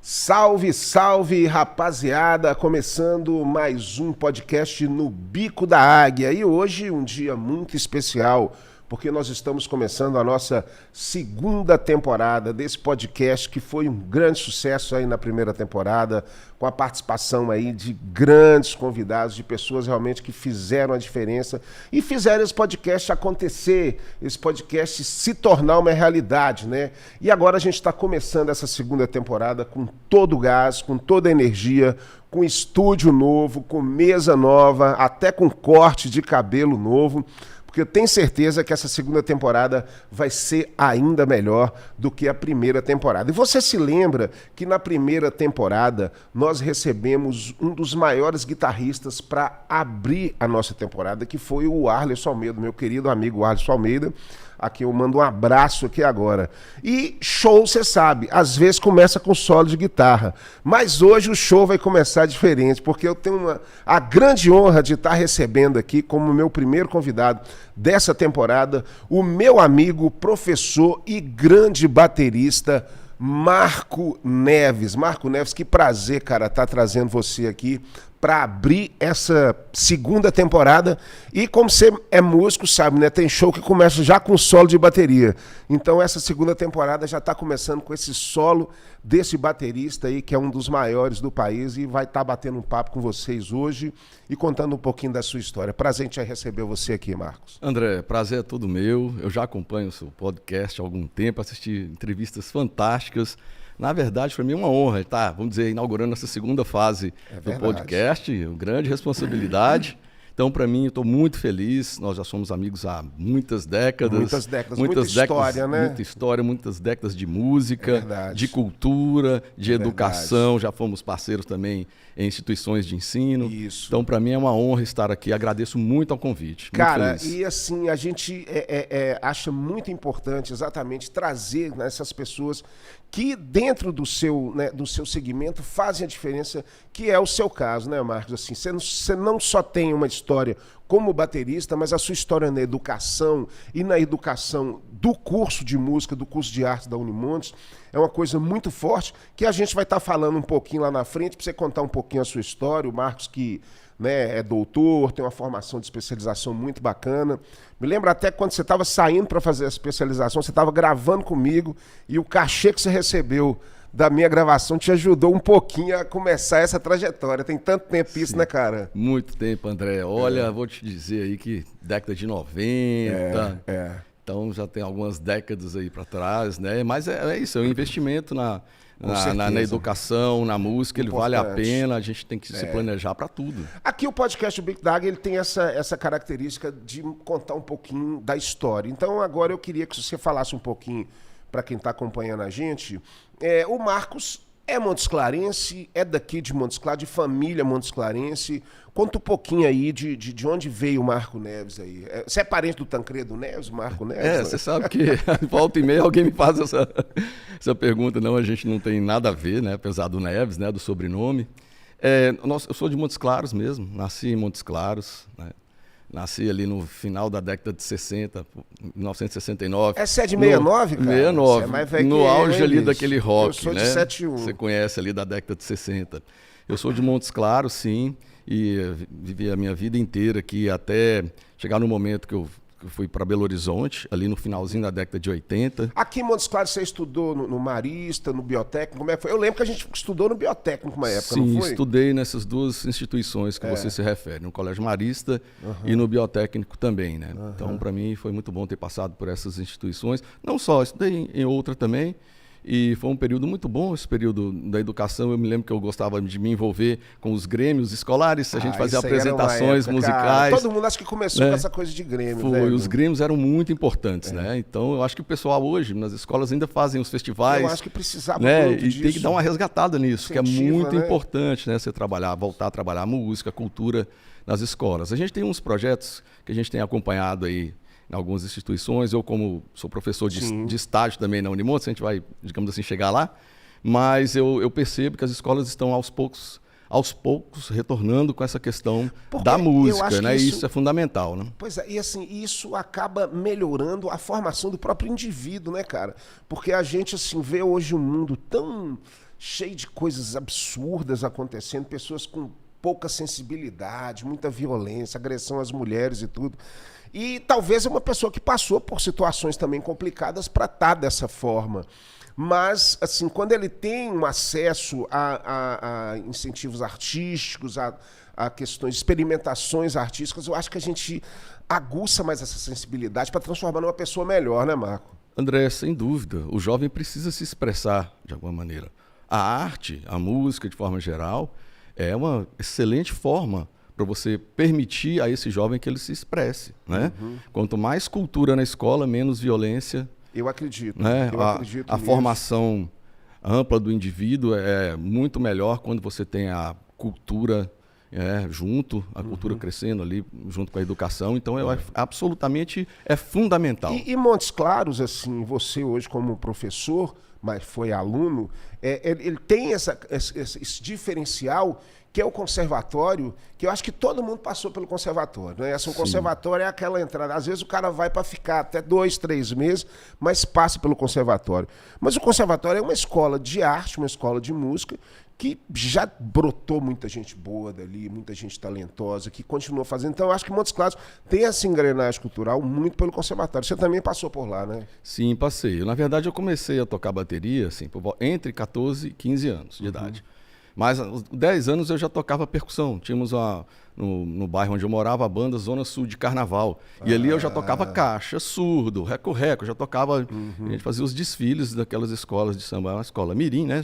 Salve, salve, rapaziada! Começando mais um podcast no Bico da Águia. E hoje um dia muito especial, porque nós estamos começando a nossa segunda temporada desse podcast, que foi um grande sucesso aí na primeira temporada, com a participação aí de grandes convidados, de pessoas realmente que fizeram a diferença e fizeram esse podcast acontecer, esse podcast se tornar uma realidade, né? E agora a gente está começando essa segunda temporada com todo o gás, com toda a energia, com estúdio novo, com mesa nova, até com corte de cabelo novo, porque eu tenho certeza que essa segunda temporada vai ser ainda melhor do que a primeira temporada. E você se lembra que na primeira temporada nós recebemos um dos maiores guitarristas para abrir a nossa temporada, que foi o Arlisson Almeida, meu querido amigo Arlisson Almeida, a quem eu mando um abraço aqui agora. E show, você sabe, às vezes começa com solo de guitarra, mas hoje o show vai começar diferente, porque eu tenho a grande honra de estar recebendo aqui como meu primeiro convidado dessa temporada, o meu amigo, professor e grande baterista, Marco Neves. Marco Neves, que prazer, cara, estar trazendo você aqui para abrir essa segunda temporada. E como você é músico, sabe, né? Tem show que começa já com solo de bateria. Então essa segunda temporada já está começando com esse solo desse baterista aí, que é um dos maiores do país, e vai estar batendo um papo com vocês hoje e contando um pouquinho da sua história. Prazer em receber você aqui, Marcos. André, prazer é todo meu. Eu já acompanho o seu podcast há algum tempo, assisti entrevistas fantásticas. Na verdade, para mim é uma honra estar, vamos dizer, inaugurando essa segunda fase do podcast, uma grande responsabilidade. Então, para mim, eu estou muito feliz. Nós já somos amigos há muitas décadas. Muita história, né? Muita história, muitas décadas de música, de cultura, de educação. Já fomos parceiros também em instituições de ensino. Isso. Então, para mim é uma honra estar aqui. Agradeço muito ao convite. Cara, e assim, a gente acha muito importante exatamente trazer, né, essas pessoas que dentro do seu segmento fazem a diferença, que é o seu caso, né, Marcos? Assim, você não só tem uma história como baterista, mas a sua história na educação e na educação do curso de música, do curso de arte da Unimontes, é uma coisa muito forte, que a gente vai estar falando um pouquinho lá na frente, para você contar um pouquinho a sua história. O Marcos, que, né, é doutor, tem uma formação de especialização muito bacana. Me lembro até quando você estava saindo para fazer a especialização, você estava gravando comigo e o cachê que você recebeu da minha gravação te ajudou um pouquinho a começar essa trajetória. Tem tanto tempo isso, né, cara? Muito tempo, André. Olha, vou te dizer aí que década de 90... Então já tem algumas décadas aí para trás, né? Mas é isso, é um investimento na educação, na música. Ele vale a pena, a gente tem que se planejar para tudo. Aqui o podcast do Bico da Águia, ele tem essa característica de contar um pouquinho da história. Então agora eu queria que você falasse um pouquinho, para quem está acompanhando a gente. O Marcos é montesclarense, é daqui de Montes Claros, de família montesclarense. Conta um pouquinho aí de onde veio o Marco Neves aí. Você é parente do Tancredo Neves, Marco Neves? Você sabe que volta e meia alguém me faz essa pergunta. Não, a gente não tem nada a ver, né? Apesar do Neves, né? Do sobrenome. Eu sou de Montes Claros mesmo, nasci em Montes Claros, né? Nasci ali no final da década de 60, 1969. Você é de 69, cara? 69, você é mais velho no que auge eu, ali daquele rock, eu sou né? de 71. Você conhece ali da década de 60. Eu sou de Montes Claros, sim, e vivi a minha vida inteira aqui até chegar no momento que eu fui para Belo Horizonte, ali no finalzinho da década de 80. Aqui em Montes Claros você estudou no Marista, no Biotécnico, como é que foi? Eu lembro que a gente estudou no Biotécnico uma época, sim, não foi? Estudei nessas duas instituições que você se refere, no Colégio Marista e no Biotécnico também, né? Então, para mim, foi muito bom ter passado por essas instituições. Não só, estudei em outra também. E foi um período muito bom, esse período da educação. Eu me lembro que eu gostava de me envolver com os grêmios escolares, a gente fazia apresentações musicais. Cara, todo mundo acho que começou com essa coisa de grêmio. Os grêmios eram muito importantes, né? Então eu acho que o pessoal hoje, nas escolas, ainda fazem os festivais. Eu acho que precisava muito disso. E tem que dar uma resgatada nisso, que é muito importante, né? Você voltar a trabalhar a música, a cultura nas escolas. A gente tem uns projetos que a gente tem acompanhado aí em algumas instituições. Eu, como sou professor de estágio também na Unimontes, a gente vai, digamos assim, chegar lá, mas eu percebo que as escolas estão aos poucos retornando com essa questão da música, né? Isso é fundamental, né? Pois é, e assim, isso acaba melhorando a formação do próprio indivíduo, né, cara? Porque a gente, assim, vê hoje um mundo tão cheio de coisas absurdas acontecendo, pessoas com pouca sensibilidade, muita violência, agressão às mulheres e tudo. E talvez é uma pessoa que passou por situações também complicadas para estar dessa forma. Mas, assim, quando ele tem um acesso a incentivos artísticos, a questões de experimentações artísticas, eu acho que a gente aguça mais essa sensibilidade para transformar numa pessoa melhor, né, Marco? André, sem dúvida, o jovem precisa se expressar de alguma maneira. A arte, a música, de forma geral, é uma excelente forma para você permitir a esse jovem que ele se expresse, né? Quanto mais cultura na escola, menos violência. Eu acredito. Né? Eu acredito a formação ampla do indivíduo é muito melhor quando você tem a cultura junto, a cultura crescendo ali junto com a educação. Então, absolutamente é fundamental. E Montes Claros, assim, você hoje como professor, mas foi aluno, ele tem esse diferencial que é o conservatório, que eu acho que todo mundo passou pelo conservatório, né? Assim, o conservatório é aquela entrada. Às vezes o cara vai para ficar até 2, 3 meses, mas passa pelo conservatório. Mas o conservatório é uma escola de arte, uma escola de música, que já brotou muita gente boa dali, muita gente talentosa, que continua fazendo. Então, eu acho que Montes Claros tem essa engrenagem cultural muito pelo conservatório. Você também passou por lá, né? Sim, passei. Na verdade, eu comecei a tocar bateria assim, entre 14 e 15 anos de idade. Mas aos 10 anos eu já tocava percussão. Tínhamos no bairro onde eu morava a banda Zona Sul de Carnaval. E ali eu já tocava caixa, surdo, reco-reco, já tocava... A gente fazia os desfiles daquelas escolas de samba. Uma escola mirim, né?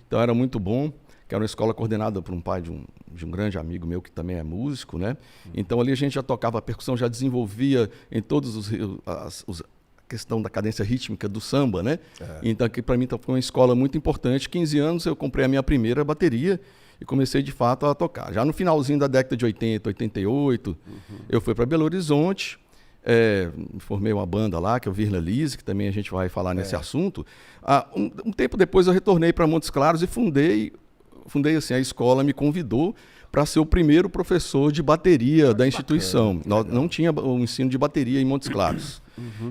Então era muito bom, que era uma escola coordenada por um pai de um grande amigo meu que também é músico, né? Então ali a gente já tocava percussão, já desenvolvia em todos os questão da cadência rítmica do samba, né? Então, aqui para mim foi uma escola muito importante. 15 anos eu comprei a minha primeira bateria e comecei de fato a tocar. Já no finalzinho da década de 80, 88, eu fui para Belo Horizonte, formei uma banda lá, que é o Virla Lise, que também a gente vai falar nesse assunto. Um tempo depois eu retornei para Montes Claros e fundei assim, a escola me convidou para ser o primeiro professor de bateria da instituição. Não tinha o ensino de bateria em Montes Claros.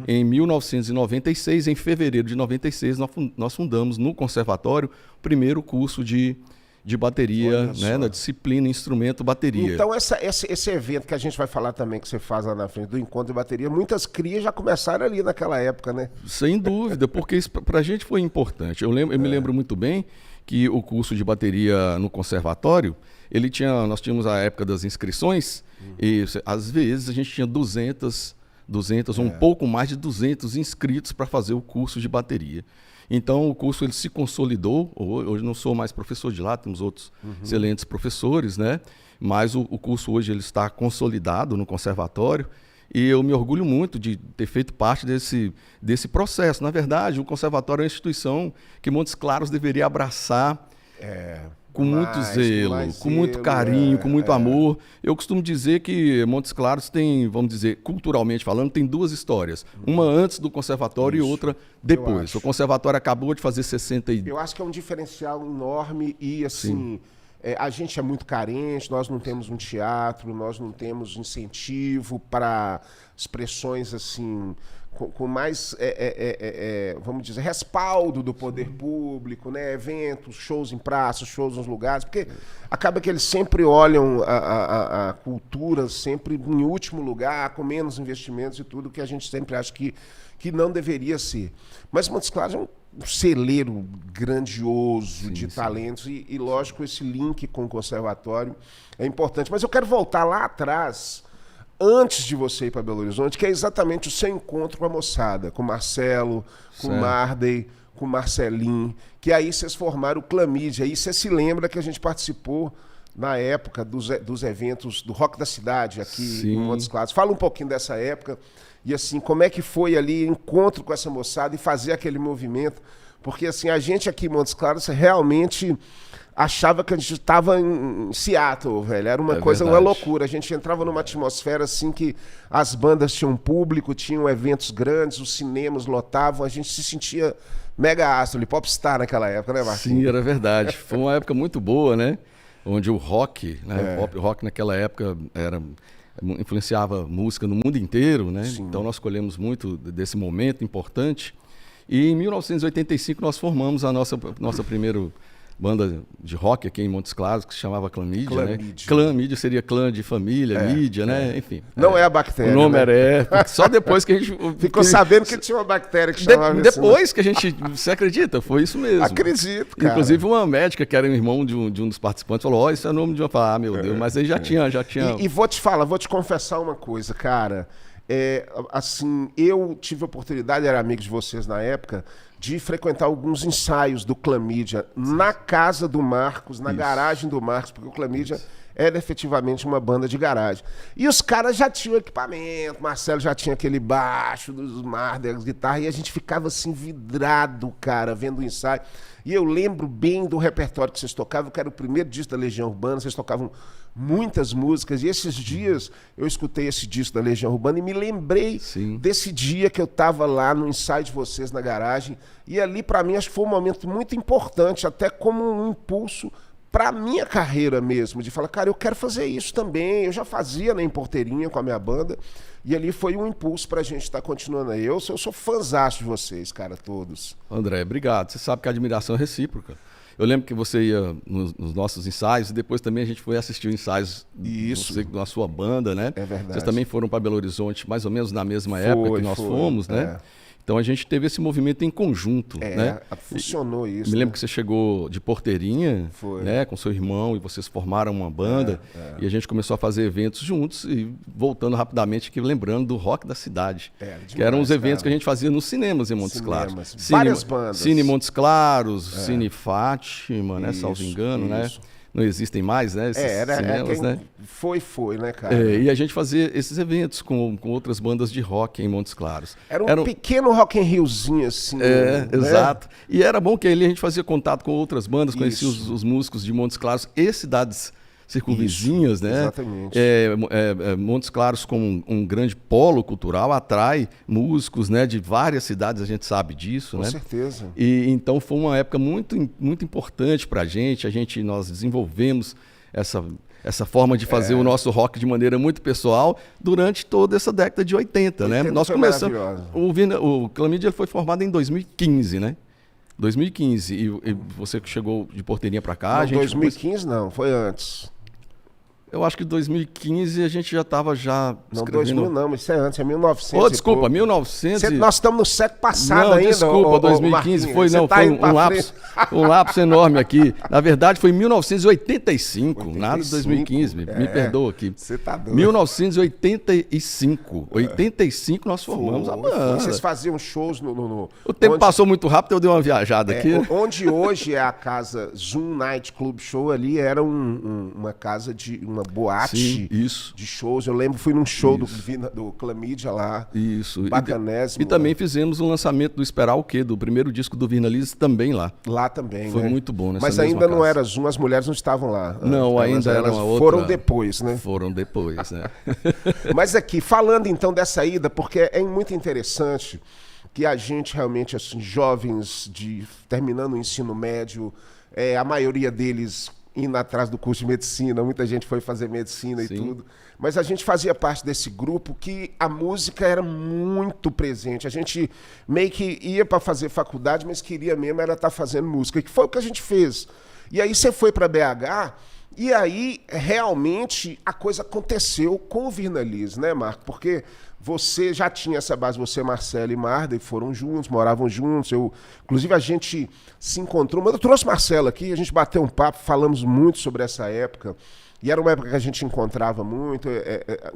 Em 1996, em fevereiro de 96, nós fundamos no conservatório o primeiro curso de bateria, né, na disciplina instrumento bateria. Então esse evento que a gente vai falar também, que você faz lá na frente do encontro de bateria, muitas crias já começaram ali naquela época, né? Sem dúvida, porque isso para a gente foi importante. Eu me lembro muito bem que o curso de bateria no conservatório, nós tínhamos a época das inscrições, e às vezes a gente tinha 200 um pouco mais de 200 inscritos para fazer o curso de bateria. Então o curso ele se consolidou. Hoje não sou mais professor de lá, temos outros excelentes professores, né? Mas o curso hoje ele está consolidado no conservatório e eu me orgulho muito de ter feito parte desse processo. Na verdade, o conservatório é uma instituição que Montes Claros deveria abraçar com muito zelo, com muito carinho, com muito amor. Eu costumo dizer que Montes Claros tem, vamos dizer, culturalmente falando, tem duas histórias. Uma antes do conservatório e outra depois. O conservatório acabou de fazer 60 Eu acho que é um diferencial enorme e, assim, a gente é muito carente, nós não temos um teatro, nós não temos incentivo para expressões, assim, com mais, vamos dizer, respaldo do poder público, né? Eventos, shows em praças, shows nos lugares, porque acaba que eles sempre olham a cultura sempre em último lugar, com menos investimentos e tudo, que a gente sempre acha que não deveria ser. Mas Montes Claros é um celeiro grandioso de talentos e, lógico, esse link com o conservatório é importante. Mas eu quero voltar lá atrás, antes de você ir para Belo Horizonte, que é exatamente o seu encontro com a moçada, com o Marcelo, com o Mardey, com o Marcelinho, que aí vocês formaram o Clamídia. Aí você se lembra que a gente participou na época dos eventos do Rock da Cidade aqui em Montes Claros. Fala um pouquinho dessa época e assim, como é que foi ali encontro com essa moçada e fazer aquele movimento, porque assim, a gente aqui em Montes Claros realmente achava que a gente estava em Seattle, velho. Era uma coisa, uma loucura. A gente entrava numa atmosfera assim que as bandas tinham público, tinham eventos grandes, os cinemas lotavam, a gente se sentia mega astro, popstar naquela época, né, Marquinhos? Sim, era verdade. Foi uma época muito boa, né? Onde o rock, né? O pop rock naquela época influenciava música no mundo inteiro, né? Então nós colhemos muito desse momento importante. E em 1985 nós formamos a nossa primeira banda de rock aqui em Montes Claros, que se chamava Clamídia, né? Clamídia seria clã de família, mídia, né? Enfim. Não é a bactéria. O nome era só depois que a gente... Ficou sabendo que tinha uma bactéria que chamava depois assim, que a gente... Você acredita? Foi isso mesmo. Acredito, cara. Inclusive uma médica, que era um irmão de um dos participantes, falou, isso é o nome de uma... meu Deus, mas aí já tinha... E vou te confessar uma coisa, cara. Assim, eu tive a oportunidade, era amigo de vocês na época, de frequentar alguns ensaios do Clamídia na casa do Marcos, na garagem do Marcos, porque o Clamídia era efetivamente uma banda de garagem. E os caras já tinham equipamento, Marcelo já tinha aquele baixo dos Marder, as guitarras, e a gente ficava assim vidrado, cara, vendo o ensaio. E eu lembro bem do repertório que vocês tocavam, que era o primeiro disco da Legião Urbana, vocês tocavam muitas músicas, e esses dias eu escutei esse disco da Legião Urbana e me lembrei desse dia que eu estava lá no ensaio de vocês na garagem, e ali para mim acho que foi um momento muito importante, até como um impulso para minha carreira mesmo, de falar, cara, eu quero fazer isso também. Eu já fazia, né, em Porteirinha com a minha banda, e ali foi um impulso pra gente estar continuando aí. Eu sou fãzaço de vocês, cara, todos. André, obrigado. Você sabe que a admiração é recíproca. Eu lembro que você ia nos nossos ensaios e depois também a gente foi assistir os ensaios da sua banda, né? É verdade. Vocês também foram para Belo Horizonte mais ou menos na mesma época que nós fomos, né? Então a gente teve esse movimento em conjunto, né? Funcionou isso. Me lembro que você chegou de Porteirinha, né, com seu irmão, e vocês formaram uma banda, e a gente começou a fazer eventos juntos, e voltando rapidamente aqui, lembrando do Rock da Cidade, que eram os eventos que a gente fazia nos cinemas em Montes Claros. Várias bandas. Cine Montes Claros, Cine Fátima, né, salvo engano, né? Não existem mais, né? Esses cinemas, né? Foi, né, cara? E a gente fazia esses eventos com outras bandas de rock em Montes Claros. Era um pequeno Rock in Riozinho, assim. Né? Exato. E era bom que ali a gente fazia contato com outras bandas, conhecia os músicos de Montes Claros e cidades circunvizinhas, né? Exatamente. Montes Claros, como um grande polo cultural, atrai músicos, né, de várias cidades, a gente sabe disso, né? Com certeza. E então foi uma época muito, muito importante para a gente. Nós desenvolvemos essa forma de fazer o nosso rock de maneira muito pessoal durante toda essa década de 80, né? Nós começamos. O Clamídia foi formado em 2015, né? 2015. E você que chegou de Porteirinha para cá... Não, 2015 não, foi antes. Eu acho que em 2015 a gente já estava Não, 2000 não, mas isso é antes, é 1900. Oh, desculpa, 1900. Nós estamos no século passado não, ainda. Desculpa, 2015 foi um lapso enorme aqui. Na verdade foi 1985, nada de 2015, me perdoa aqui. Você tá doido. 1985. 85 nós formamos a banda. Vocês faziam shows no O tempo passou muito rápido, eu dei uma viajada aqui. Onde hoje é a casa Zoom Night Club Show, ali era uma casa de uma boate de shows. Eu lembro, fui num show do Clamídia lá. Isso. Bacanésimo. E também fizemos o lançamento do Esperar o Quê? Do primeiro disco do Virnalize também lá. Lá também, Foi muito bom nessa Mas ainda não era Zoom, as mulheres não estavam lá. Não, ainda era uma outra. Foram depois, né? Foram depois, né? Mas aqui, falando então dessa ida, porque é muito interessante que a gente realmente, assim, jovens terminando o ensino médio, a maioria deles indo atrás do curso de medicina, muita gente foi fazer medicina e tudo, mas a gente fazia parte desse grupo que a música era muito presente. A gente meio que ia para fazer faculdade, mas queria mesmo era estar fazendo música, que foi o que a gente fez. E aí você foi para BH, e aí realmente a coisa aconteceu com o Virnalize, né, Marco? Porque você já tinha essa base, você, Marcelo e Marder, foram juntos, moravam juntos. Inclusive, a gente se encontrou. Mas eu trouxe Marcelo aqui, a gente bateu um papo, falamos muito sobre essa época. E era uma época que a gente encontrava muito.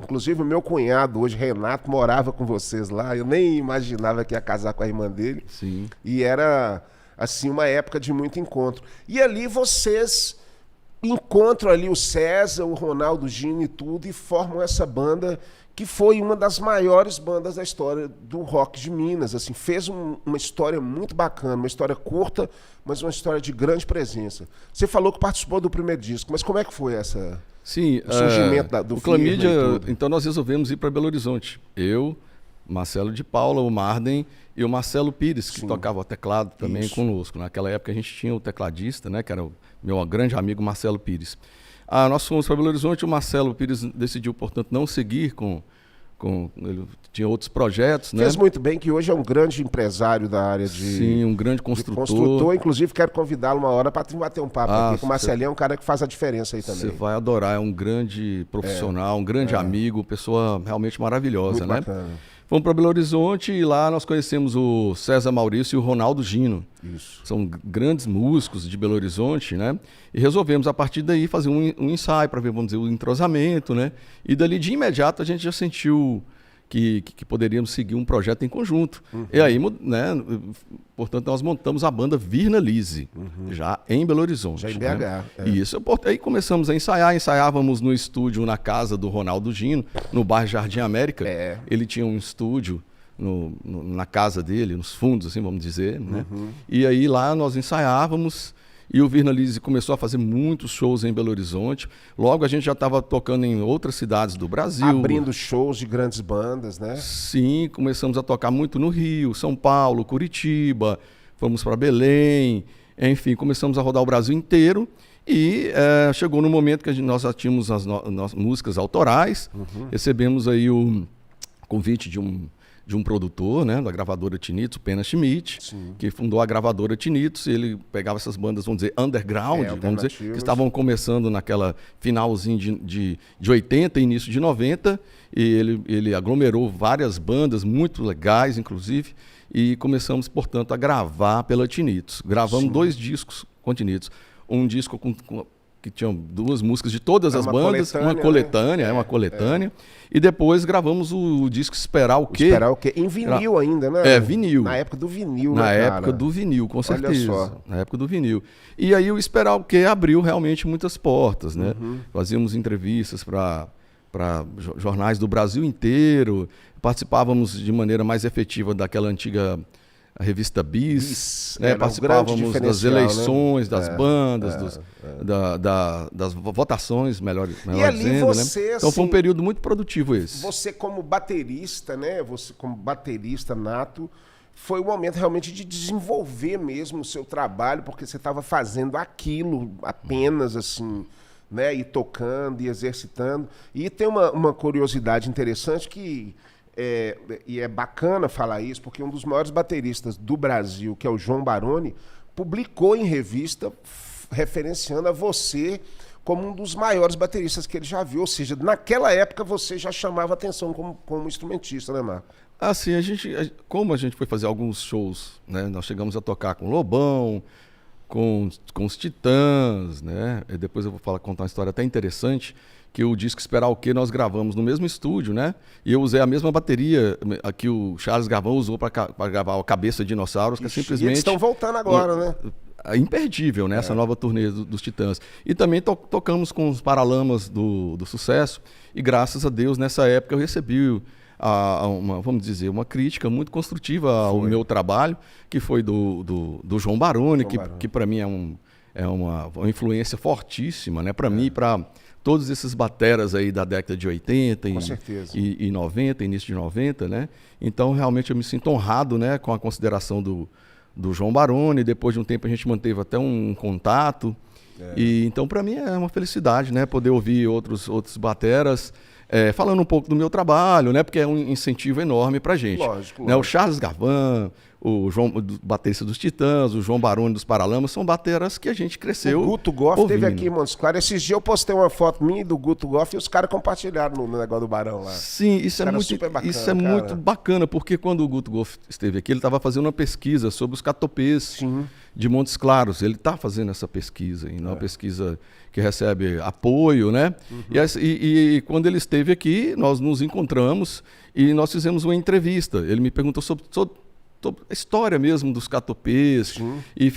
Inclusive, o meu cunhado, hoje, Renato, morava com vocês lá. Eu nem imaginava que ia casar com a irmã dele. Sim. E era, assim, uma época de muito encontro. E ali vocês encontram ali o César, o Ronaldo Gino e tudo, e formam essa banda que foi uma das maiores bandas da história do rock de Minas. Assim, fez uma história muito bacana, uma história curta, mas uma história de grande presença. Você falou que participou do primeiro disco, mas como é que foi o surgimento do Clamídia? Então nós resolvemos ir para Belo Horizonte. Eu, Marcelo de Paula, o Marden e o Marcelo Pires, que tocava o teclado também conosco. Naquela época a gente tinha o tecladista, né, que era o meu grande amigo Marcelo Pires. Nós fomos para Belo Horizonte, o Marcelo Pires decidiu, portanto, não seguir com Ele tinha outros projetos, né? Fez muito bem, que hoje é um grande empresário da área de... Sim, um grande construtor. Inclusive, quero convidá-lo uma hora para bater um papo aqui com o Marcelinho, é um cara que faz a diferença aí também. Você vai adorar, é um grande profissional, um grande amigo, pessoa realmente maravilhosa, muito né? Bacana. Fomos para Belo Horizonte e lá nós conhecemos o César Maurício e o Ronaldo Gino. Isso. São grandes músicos de Belo Horizonte, né? E resolvemos, a partir daí, fazer um ensaio para ver, vamos dizer, o entrosamento, né? E dali, de imediato, a gente já sentiu que poderíamos seguir um projeto em conjunto. E aí, né, portanto, nós montamos a banda Virna Lise, já em Belo Horizonte. Já em BH. Né? Isso. Aí começamos a ensaiávamos no estúdio na casa do Ronaldo Gino, no bairro Jardim América. Ele tinha um estúdio na casa dele, nos fundos, assim, vamos dizer, né? E aí lá nós ensaiávamos. E o Virna Lise começou a fazer muitos shows em Belo Horizonte. Logo a gente já estava tocando em outras cidades do Brasil. Abrindo shows de grandes bandas, né? Sim, começamos a tocar muito no Rio, São Paulo, Curitiba, fomos para Belém, enfim, começamos a rodar o Brasil inteiro. E chegou no momento que nós já tínhamos as músicas autorais, recebemos aí o convite de um produtor, né, da gravadora Tinitos, o Pena Schmidt, que fundou a gravadora Tinitos. Ele pegava essas bandas, vamos dizer, underground, vamos dizer, que estavam começando naquela finalzinho de 80, início de 90, e ele aglomerou várias bandas muito legais, inclusive, e começamos, portanto, a gravar pela Tinitos. Gravamos 2 discos com Tinitos. Um disco que tinham 2 músicas de todas as bandas, uma coletânea, e depois gravamos o disco Esperar o Quê? Esperar o Quê? Em vinil ainda, né? Vinil. Na época do vinil, né, cara? Na época do vinil, com certeza. Olha só. Na época do vinil. E aí o Esperar o Quê abriu realmente muitas portas, né? Fazíamos entrevistas para jornais do Brasil inteiro, participávamos de maneira mais efetiva daquela antiga... a revista Bis, né? Participávamos das eleições, né? Das bandas, das votações, melhor e ali dizendo, você, né? Então foi um período muito produtivo esse. Você como baterista, né? Você como baterista nato, foi o momento realmente de desenvolver mesmo o seu trabalho, porque você estava fazendo aquilo apenas assim, né? E tocando e exercitando. E tem uma curiosidade interessante que... e é bacana falar isso, porque um dos maiores bateristas do Brasil, que é o João Baroni, publicou em revista referenciando a você como um dos maiores bateristas que ele já viu. Ou seja, naquela época você já chamava atenção como instrumentista, né, Marco? Assim, como a gente foi fazer alguns shows, né? Nós chegamos a tocar com o Lobão, com os Titãs, né? E depois eu vou contar uma história até interessante, que o disco Esperar o Quê nós gravamos no mesmo estúdio, né? E eu usei a mesma bateria que o Charles Gavão usou para gravar a Cabeça de Dinossauros, que é simplesmente... E eles estão voltando agora, né? Imperdível, né? Essa nova turnê dos Titãs. E também tocamos com os Paralamas do Sucesso, e graças a Deus, nessa época eu recebi vamos dizer, uma crítica muito construtiva ao meu trabalho, que foi do João Baroni, que para mim é uma influência fortíssima, né? Para mim e para todos esses bateras aí da década de 80 e 90, início de 90, né? Então, realmente, eu me sinto honrado, né, com a consideração do João Baroni. Depois de um tempo, a gente manteve até um contato. E, então, para mim, é uma felicidade, né, poder ouvir outros bateras falando um pouco do meu trabalho, né, porque é um incentivo enorme para a gente. Lógico. O Charles Gavan, o baterista dos Titãs, o João Baroni dos Paralamas, são bateras que a gente cresceu. O Guto Goff esteve aqui em Montes Claros. Esses dias eu postei uma foto minha do Guto Goff e os caras compartilharam no negócio do Barão lá. Sim, isso é muito bacana, porque quando o Guto Goff esteve aqui, ele estava fazendo uma pesquisa sobre os catopês de Montes Claros. Ele está fazendo essa pesquisa, uma pesquisa que recebe apoio, né? E quando ele esteve aqui, nós nos encontramos e nós fizemos uma entrevista. Ele me perguntou sobre a história mesmo dos catopês, e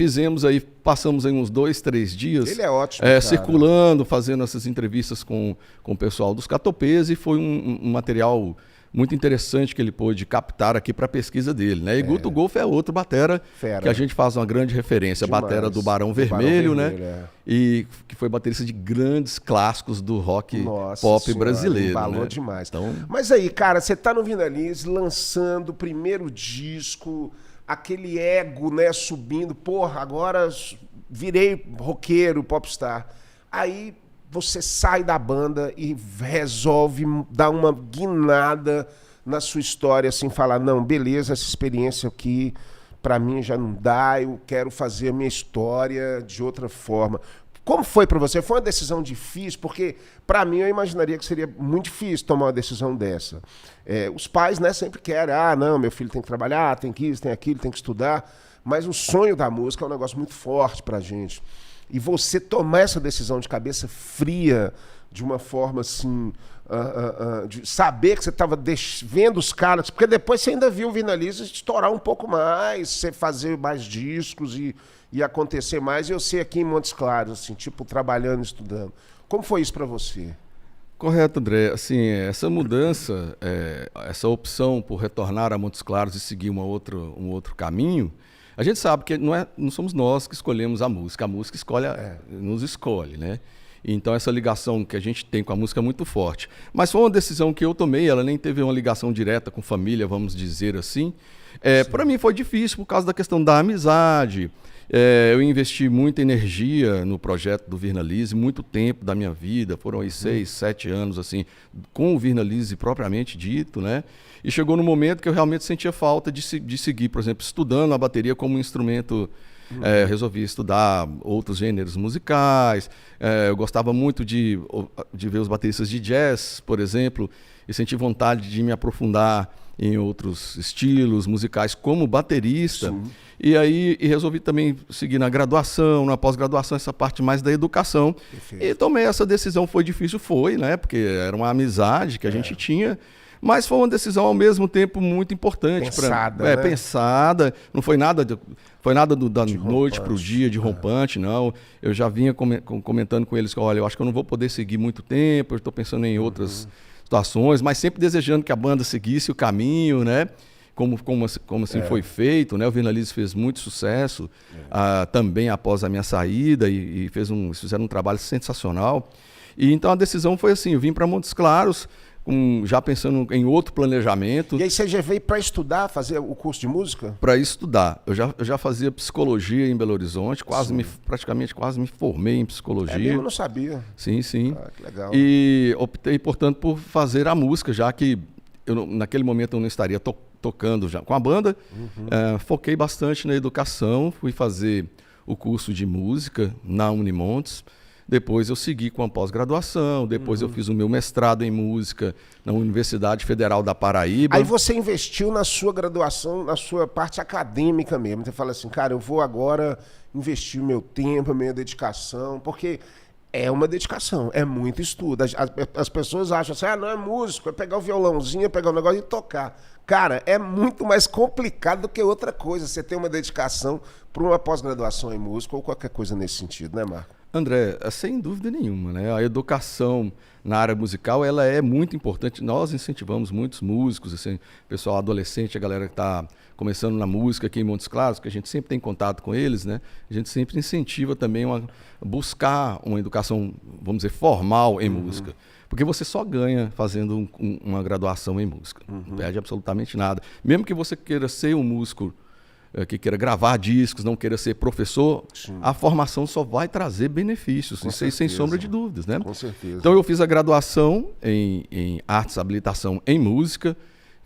passamos aí uns 2, 3 dias. Ele é ótimo, circulando, fazendo essas entrevistas com o pessoal dos catopês, e foi um material muito interessante que ele pôde captar aqui para a pesquisa dele, né? E Guto Goff é outro batera que a gente faz uma grande referência, a batera do Barão Vermelho, né? E que foi baterista de grandes clássicos do rock pop brasileiro. Embalou, né? Demais. Então... Mas aí, cara, você tá no Virna Lise lançando o primeiro disco, aquele ego, né, subindo, porra, agora virei roqueiro, popstar. Aí você sai da banda e resolve dar uma guinada na sua história, assim, falar, não, beleza, essa experiência aqui, pra mim já não dá, eu quero fazer a minha história de outra forma. Como foi pra você? Foi uma decisão difícil? Porque pra mim eu imaginaria que seria muito difícil tomar uma decisão dessa. Os pais, né, sempre querem, não, meu filho tem que trabalhar, tem que isso, tem aquilo, tem que estudar, mas o sonho da música é um negócio muito forte pra gente. E você tomar essa decisão de cabeça fria, de uma forma assim, de saber que você estava vendo os caras, porque depois você ainda viu o Vinalize estourar um pouco mais, você fazer mais discos e acontecer mais, e eu sei aqui em Montes Claros, assim, tipo, trabalhando, estudando. Como foi isso para você? Correto, André. Assim, essa mudança, essa opção por retornar a Montes Claros e seguir um outro caminho, a gente sabe que não somos nós que escolhemos a música nos escolhe, né? Então essa ligação que a gente tem com a música é muito forte. Mas foi uma decisão que eu tomei, ela nem teve uma ligação direta com família, vamos dizer assim. Para mim foi difícil por causa da questão da amizade. Eu investi muita energia no projeto do Virnalize, muito tempo da minha vida, foram aí 6, 7 anos assim, com o Virnalize propriamente dito, né? E chegou no momento que eu realmente sentia falta de seguir, por exemplo, estudando a bateria como um instrumento. Resolvi estudar outros gêneros musicais. Eu gostava muito de ver os bateristas de jazz, por exemplo, e senti vontade de me aprofundar em outros estilos musicais como baterista. Sim. E aí resolvi também seguir na graduação, na pós-graduação, essa parte mais da educação. Perfeito. E tomei essa decisão. Foi difícil, né? Porque era uma amizade que a gente tinha. Mas foi uma decisão ao mesmo tempo muito importante. Pensada, né? Pensada. Não foi nada da noite para o dia de rompante, não. Eu já vinha comentando com eles que, olha, eu acho que eu não vou poder seguir muito tempo, eu estou pensando em outras situações, mas sempre desejando que a banda seguisse o caminho, né? Como assim foi feito, né? O Virnalize fez muito sucesso também após a minha saída e fizeram um trabalho sensacional. E então a decisão foi assim, eu vim para Montes Claros, já pensando em outro planejamento. E aí você já veio para estudar, fazer o curso de música? Para estudar. Eu já fazia psicologia em Belo Horizonte, praticamente quase me formei em psicologia. Eu não sabia. Sim. Que legal. E optei, portanto, por fazer a música, já que naquele momento eu não estaria tocando já com a banda. Foquei bastante na educação, fui fazer o curso de música na Unimontes. Depois eu segui com a pós-graduação, depois eu fiz o meu mestrado em música na Universidade Federal da Paraíba. Aí você investiu na sua graduação, na sua parte acadêmica mesmo. Você fala assim, cara, eu vou agora investir o meu tempo, a minha dedicação, porque é uma dedicação, é muito estudo. As pessoas acham assim, não é músico, é pegar o violãozinho, é pegar o negócio e tocar. Cara, é muito mais complicado do que outra coisa. Você tem uma dedicação para uma pós-graduação em música ou qualquer coisa nesse sentido, né, Marco? André, sem dúvida nenhuma, né? A educação na área musical ela é muito importante. Nós incentivamos muitos músicos, assim, pessoal adolescente, a galera que está começando na música aqui em Montes Claros, que a gente sempre tem contato com eles, né? A gente sempre incentiva também buscar uma educação, vamos dizer, formal em música. Porque você só ganha fazendo uma graduação em música. Não perde absolutamente nada. Mesmo que você queira ser um músico que queira gravar discos, não queira ser professor, a formação só vai trazer benefícios, isso aí sem sombra de dúvidas, né? Com certeza. Então eu fiz a graduação em artes, habilitação em música,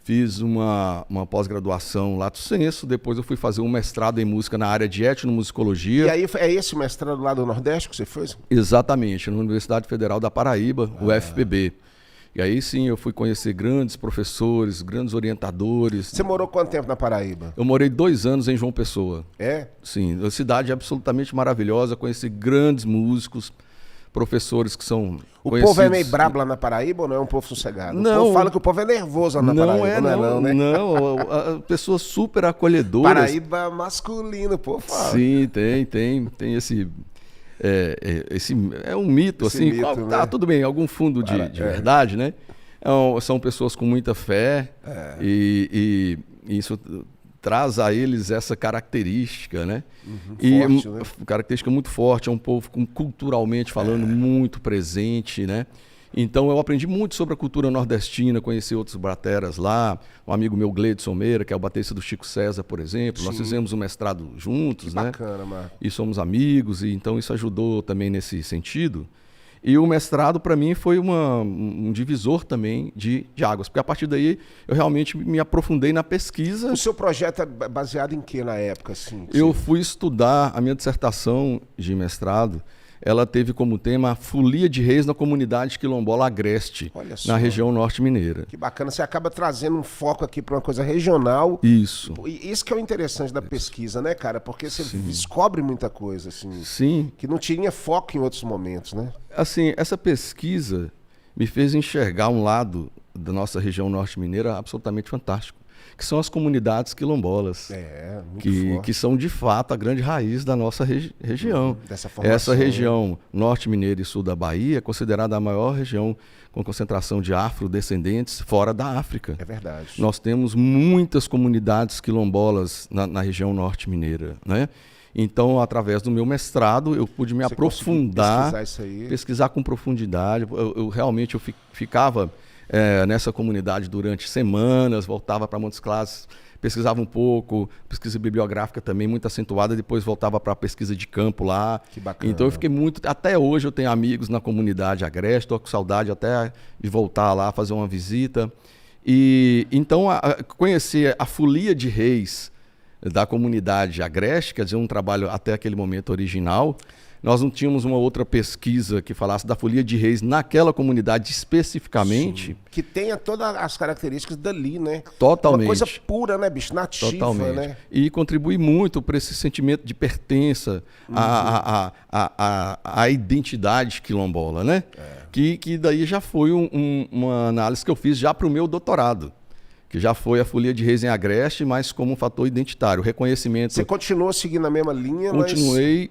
fiz uma pós-graduação lato sensu, depois eu fui fazer um mestrado em música na área de etnomusicologia. E aí é esse mestrado lá do Nordeste que você fez? Exatamente, na Universidade Federal da Paraíba, UFPB. E aí sim eu fui conhecer grandes professores, grandes orientadores. Você morou quanto tempo na Paraíba? Eu morei 2 anos em João Pessoa. É? Sim, uma cidade absolutamente maravilhosa, conheci grandes músicos, professores que são O conhecidos. povo é meio brabo lá na Paraíba ou não é um povo sossegado? Não. O povo fala que o povo é nervoso lá na Paraíba, não, né? Não, pessoas super acolhedoras. Paraíba masculino, o povo fala. Sim, tem esse... é um mito, Esse assim, mito, né? Tá tudo bem, algum fundo de verdade, né? São pessoas com muita fé e isso traz a eles essa característica, né? Forte, né? Característica muito forte, é um povo culturalmente falando muito presente, né? Então eu aprendi muito sobre a cultura nordestina, conheci outros bateras lá, um amigo meu, Gleidson Meira, que é o baterista do Chico César, por exemplo. Nós fizemos um mestrado juntos, que né? Bacana, Marco. E somos amigos, e então isso ajudou também nesse sentido. E o mestrado, para mim, foi um divisor também de águas, porque a partir daí eu realmente me aprofundei na pesquisa. O seu projeto é baseado em que na época? Assim, eu fui estudar a minha dissertação de mestrado, ela teve como tema a folia de reis na comunidade quilombola Agreste, na região norte mineira. Que bacana, você acaba trazendo um foco aqui para uma coisa regional. Isso. E isso que é o interessante da pesquisa, né, cara? Porque você descobre muita coisa, assim. Sim. Que não tinha foco em outros momentos, né? Assim, essa pesquisa me fez enxergar um lado da nossa região norte mineira absolutamente fantástico, que são as comunidades quilombolas, que são de fato a grande raiz da nossa região. Essa região norte mineira e sul da Bahia é considerada a maior região com concentração de afrodescendentes fora da África. É verdade. Nós temos muitas comunidades quilombolas na região norte mineira, né? Então, através do meu mestrado, eu pude me aprofundar, pesquisar com profundidade. Eu realmente ficava nessa comunidade durante semanas, voltava para Montes Claros, pesquisava um pouco, pesquisa bibliográfica também muito acentuada, depois voltava para a pesquisa de campo lá. Que bacana. Então eu fiquei até hoje eu tenho amigos na comunidade Agreste, estou com saudade até de voltar lá, fazer uma visita. E então conhecer a folia de reis da comunidade Agreste, quer dizer, um trabalho até aquele momento original. Nós não tínhamos uma outra pesquisa que falasse da folia de reis naquela comunidade especificamente. Sim, que tenha todas as características dali, né? Totalmente. Uma coisa pura, né, bicho? Nativa, totalmente. Né? E contribui muito para esse sentimento de pertença à identidade quilombola, né? Que daí já foi uma análise que eu fiz já para o meu doutorado, que já foi a folia de reis em Agreste, mas como um fator identitário, o reconhecimento... Você continuou seguindo a mesma linha? Continuei,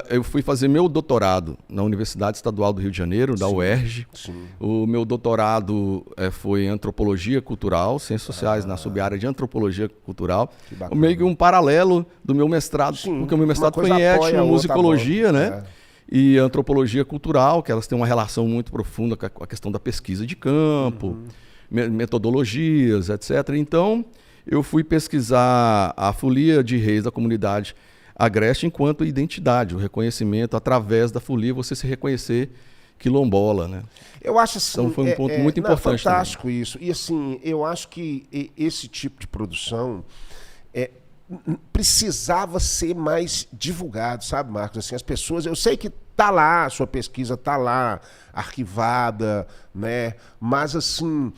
eu fui fazer meu doutorado na Universidade Estadual do Rio de Janeiro, da UERJ. Sim. O meu doutorado foi em Antropologia Cultural, Ciências Sociais, na sub-área de Antropologia Cultural. Meio que um paralelo do meu mestrado, porque o meu mestrado foi em etnomusicologia, né? E Antropologia Cultural, que elas têm uma relação muito profunda com a questão da pesquisa de campo, metodologias, etc. Então, eu fui pesquisar a folia de reis da comunidade Agreste enquanto identidade, o reconhecimento através da folia, você se reconhecer quilombola, né? Eu acho assim... Então foi um ponto muito importante. Fantástico também. Isso. E assim, eu acho que esse tipo de produção precisava ser mais divulgado, sabe, Marcos? Assim, as pessoas... Eu sei que tá lá, a sua pesquisa tá lá, arquivada, né? Mas assim...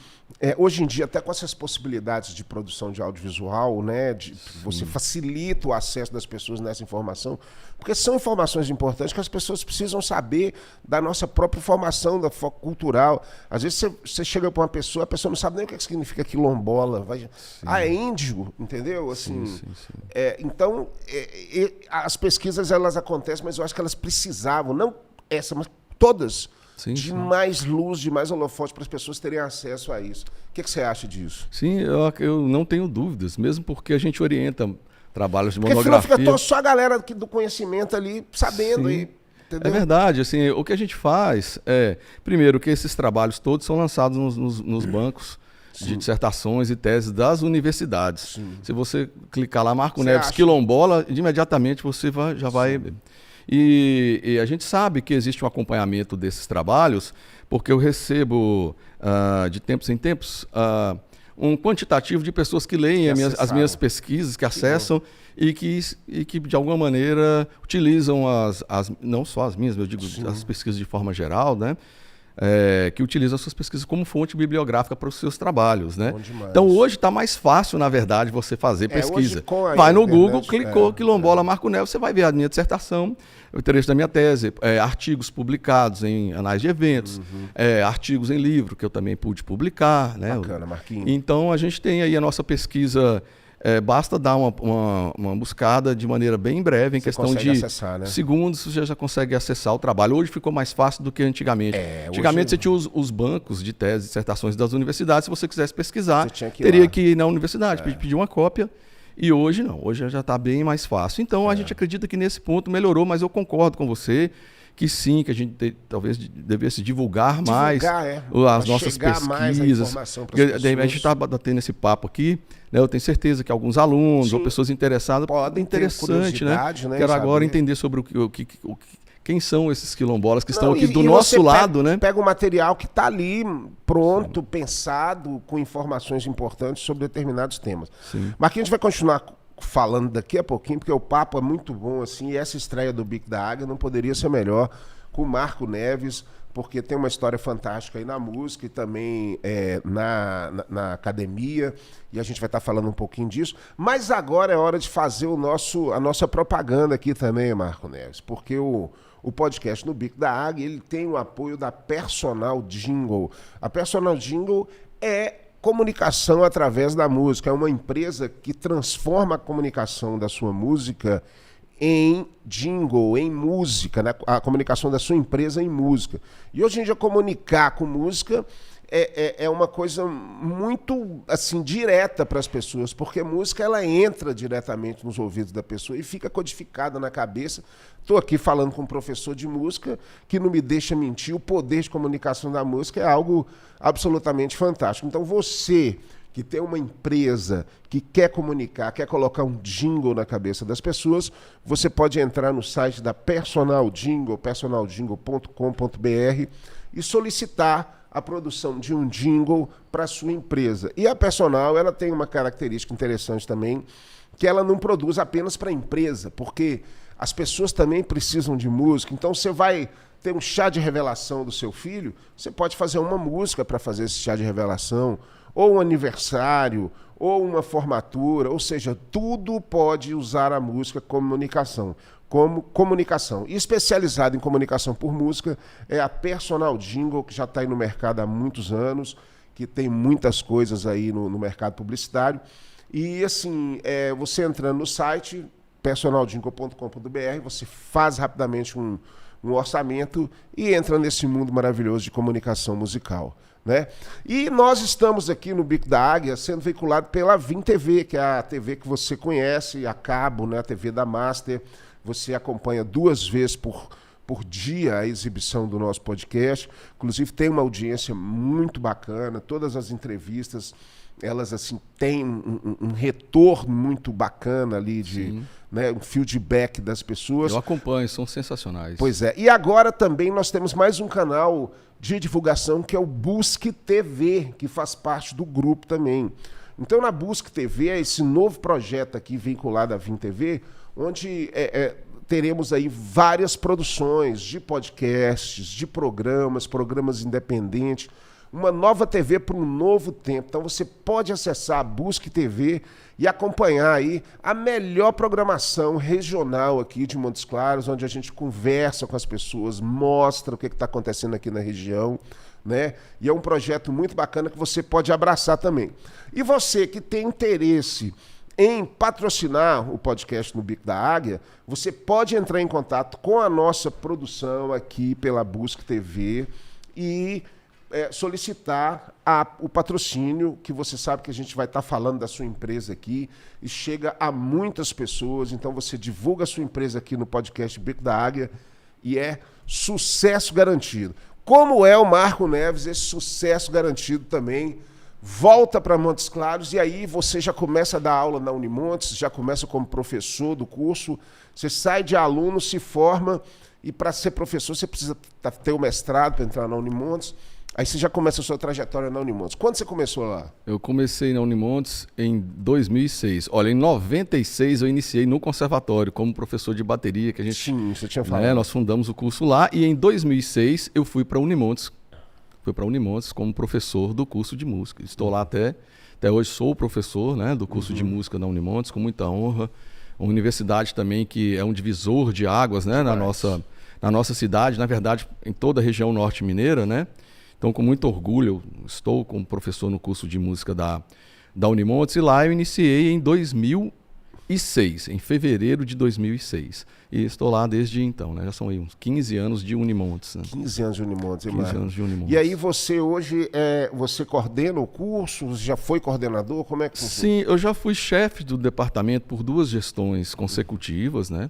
hoje em dia, até com essas possibilidades de produção de audiovisual, né, você facilita o acesso das pessoas nessa informação, porque são informações importantes que as pessoas precisam saber da nossa própria formação, da foco cultural. Às vezes você chega para uma pessoa, a pessoa não sabe nem o que significa quilombola. É índio, entendeu? Assim, sim. Então, as pesquisas elas acontecem, mas eu acho que elas precisavam, não essa, mas todas, de mais luz, de mais holofote para as pessoas terem acesso a isso. O que você acha disso? Sim, eu não tenho dúvidas, mesmo porque a gente orienta trabalhos de monografia. Porque senão fica só a galera do conhecimento ali sabendo. Entendeu? É verdade, assim, o que a gente faz primeiro, que esses trabalhos todos são lançados nos bancos de dissertações e teses das universidades. Se você clicar lá, Marco Neves Quilombola, imediatamente você já vai... E a gente sabe que existe um acompanhamento desses trabalhos, porque eu recebo, de tempos em tempos, um quantitativo de pessoas que leem as minhas pesquisas, que acessam e que, de alguma maneira, utilizam não só as minhas, eu digo as pesquisas de forma geral, né? Que utilizam as suas pesquisas como fonte bibliográfica para os seus trabalhos, né? Então hoje está mais fácil, na verdade, você fazer pesquisa. Vai no Google, clicou Quilombola Marco Neves, você vai ver a minha dissertação, o trecho da minha tese, artigos publicados em anais de eventos, artigos em livro que eu também pude publicar, né? Bacana, Marquinhos. Então a gente tem aí a nossa pesquisa. Basta dar uma buscada de maneira bem breve, em questão de acessar, né? segundos, você já consegue acessar o trabalho. Hoje ficou mais fácil do que antigamente. Antigamente você tinha os bancos de teses e dissertações das universidades. Se você quisesse pesquisar, teria que ir na universidade, pedir uma cópia. E hoje não, hoje já está bem mais fácil. Então a gente acredita que nesse ponto melhorou, mas eu concordo com você que sim, que a gente talvez devesse divulgar mais as nossas pesquisas. A gente está batendo esse papo aqui, né? Eu tenho certeza que alguns alunos ou pessoas interessadas podem interessante, né? Quero agora entender sobre quem são esses quilombolas que estão aqui do nosso lado, né? Pega um material que está ali pronto, pensado, com informações importantes sobre determinados temas. Sim. Mas aqui a gente vai continuar falando daqui a pouquinho, porque o papo é muito bom, assim, e essa estreia do Bico da Águia não poderia ser melhor com o Marco Neves, porque tem uma história fantástica aí na música e também na academia, e a gente vai estar falando um pouquinho disso. Mas agora é hora de fazer a nossa propaganda aqui também, Marco Neves, porque o podcast no Bico da Águia, ele tem o apoio da Personal Jingle. A Personal Jingle é comunicação através da música, é uma empresa que transforma a comunicação da sua música em jingle, em música, né? A comunicação da sua empresa em música. E hoje em dia comunicar com música é uma coisa muito assim direta para as pessoas, porque a música ela entra diretamente nos ouvidos da pessoa e fica codificada na cabeça. Estou aqui falando com um professor de música que não me deixa mentir, o poder de comunicação da música é algo absolutamente fantástico. Então você que tem uma empresa que quer comunicar, quer colocar um jingle na cabeça das pessoas, você pode entrar no site da Personal Jingle, personaljingle.com.br e solicitar a produção de um jingle para a sua empresa. E a Personal, ela tem uma característica interessante também, que ela não produz apenas para a empresa, porque as pessoas também precisam de música. Então você vai ter um chá de revelação do seu filho, você pode fazer uma música para fazer esse chá de revelação, ou um aniversário, ou uma formatura, ou seja, tudo pode usar a música como comunicação. E especializada em comunicação por música é a Personal Jingle, que já está aí no mercado há muitos anos, que tem muitas coisas aí no mercado publicitário. E assim, você entrando no site personaljingle.com.br, você faz rapidamente um orçamento e entra nesse mundo maravilhoso de comunicação musical, né? E nós estamos aqui no Bico da Águia sendo veiculado pela Vim TV, que é a TV que você conhece, a cabo, né? A TV da Master. Você acompanha 2 vezes por dia a exibição do nosso podcast. Inclusive tem uma audiência muito bacana, todas as entrevistas, elas assim têm um retorno muito bacana ali né, um feedback das pessoas. Eu acompanho, são sensacionais. Pois é. E agora também nós temos mais um canal de divulgação que é o Busque TV, que faz parte do grupo também. Então na Busque TV é esse novo projeto aqui vinculado à Vim TV, onde teremos aí várias produções de podcasts, de programas independentes, uma nova TV para um novo tempo. Então você pode acessar a Busque TV e acompanhar aí a melhor programação regional aqui de Montes Claros, onde a gente conversa com as pessoas, mostra o que está acontecendo aqui na região, né? E é um projeto muito bacana que você pode abraçar também. E você que tem interesse em patrocinar o podcast no Bico da Águia, você pode entrar em contato com a nossa produção aqui pela Busque TV e solicitar o patrocínio, que você sabe que a gente vai estar falando da sua empresa aqui e chega a muitas pessoas. Então você divulga a sua empresa aqui no podcast Bico da Águia e é sucesso garantido. Como é o Marco Neves, esse sucesso garantido também volta para Montes Claros e aí você já começa a dar aula na Unimontes, já começa como professor do curso, você sai de aluno, se forma e para ser professor você precisa ter o mestrado para entrar na Unimontes. Aí você já começa a sua trajetória na Unimontes. Quando você começou lá? Eu comecei na Unimontes em 2006. Olha, em 96 eu iniciei no conservatório como professor de bateria, que a gente... Sim, você tinha falado. Nós fundamos o curso lá e em 2006 eu fui para Unimontes. Fui para Unimontes como professor do curso de música. Estou lá até hoje, sou professor, né, do curso de música da Unimontes, com muita honra. Uma universidade também que é um divisor de águas, né, na nossa cidade, na verdade, em toda a região norte mineira, né? Então, com muito orgulho, eu estou como professor no curso de música da Unimontes e lá eu iniciei em 2006, em fevereiro de 2006. E estou lá desde então, né? Já são aí uns 15 anos de Unimontes. Né? 15 anos de Unimontes, 15 anos de Unimontes. E aí você hoje, você coordena o curso? Já foi coordenador? Como é que funciona? Sim, eu já fui chefe do departamento por 2 gestões consecutivas, né?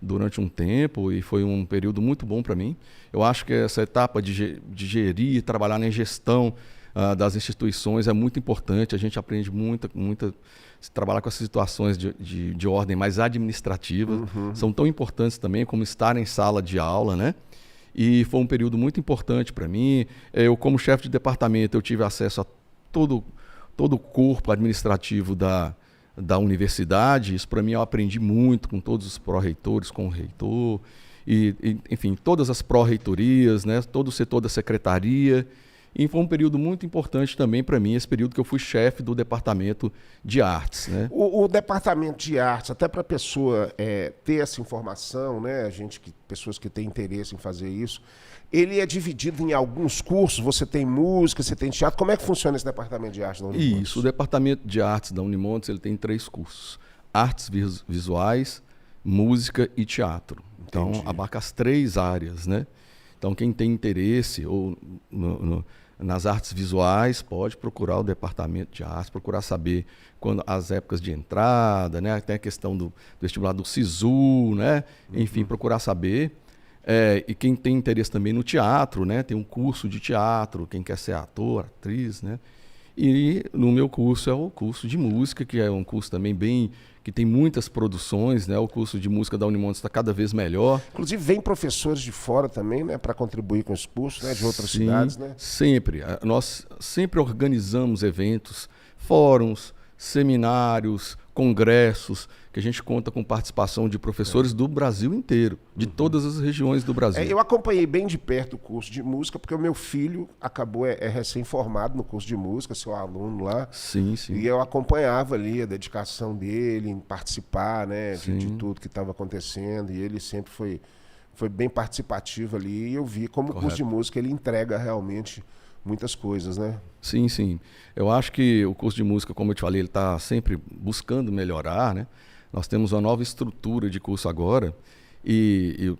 Durante um tempo e foi um período muito bom para mim. Eu acho que essa etapa de gerir, trabalhar na gestão, das instituições é muito importante. A gente aprende trabalhar com essas situações de ordem mais administrativa. São tão importantes também como estar em sala de aula, né? E foi um período muito importante para mim. Eu, como chefe de departamento, eu tive acesso a todo o corpo administrativo da universidade. Isso, para mim, eu aprendi muito com todos os pró-reitores, com o reitor, enfim, todas as pró-reitorias, né? Todo o setor da secretaria. E foi um período muito importante também para mim, esse período que eu fui chefe do departamento de artes, né? O departamento de artes, até para a pessoa ter essa informação, né? Pessoas que têm interesse em fazer isso, ele é dividido em alguns cursos. Você tem música, você tem teatro. Como é que funciona esse departamento de artes da Unimontes? Isso, o departamento de artes da Unimontes, ele tem 3 cursos: artes visuais, música e teatro. Então, abarca as 3 áreas, né? Então, quem tem interesse ou nas artes visuais pode procurar o departamento de artes, procurar saber as épocas de entrada, né? Tem a questão do vestibular do SISU, né? Enfim, procurar saber. E quem tem interesse também no teatro, né? Tem um curso de teatro, quem quer ser ator, atriz, né? E no meu curso é o curso de música, que é um curso também que tem muitas produções, né? O curso de música da Unimontes está cada vez melhor. Inclusive vem professores de fora também, né? Para contribuir com esse curso, né? De outras cidades, né? Sempre. Nós sempre organizamos eventos, fóruns, seminários, congressos, que a gente conta com participação de professores do Brasil inteiro, de todas as regiões do Brasil. Eu acompanhei bem de perto o curso de música, porque o meu filho acabou recém-formado no curso de música, seu aluno lá. Sim, sim. E eu acompanhava ali a dedicação dele em participar, né, de tudo que estava acontecendo. E ele sempre foi bem participativo ali. E eu vi como o curso de música ele entrega realmente muitas coisas, né? Sim, sim. Eu acho que o curso de música, como eu te falei, ele está sempre buscando melhorar, né? Nós temos uma nova estrutura de curso agora e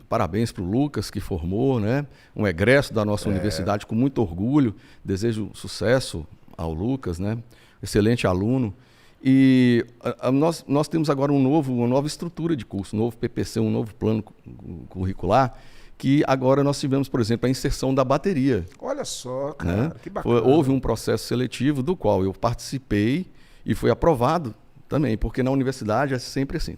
parabéns para o Lucas, que formou, né? Um egresso da nossa universidade com muito orgulho. Desejo sucesso ao Lucas, né? Excelente aluno. E nós temos agora uma nova estrutura de curso, um novo PPC, um novo plano curricular, que agora nós tivemos, por exemplo, a inserção da bateria. Olha só, cara, né? Que bacana. Houve um processo seletivo do qual eu participei e foi aprovado também, porque na universidade é sempre assim,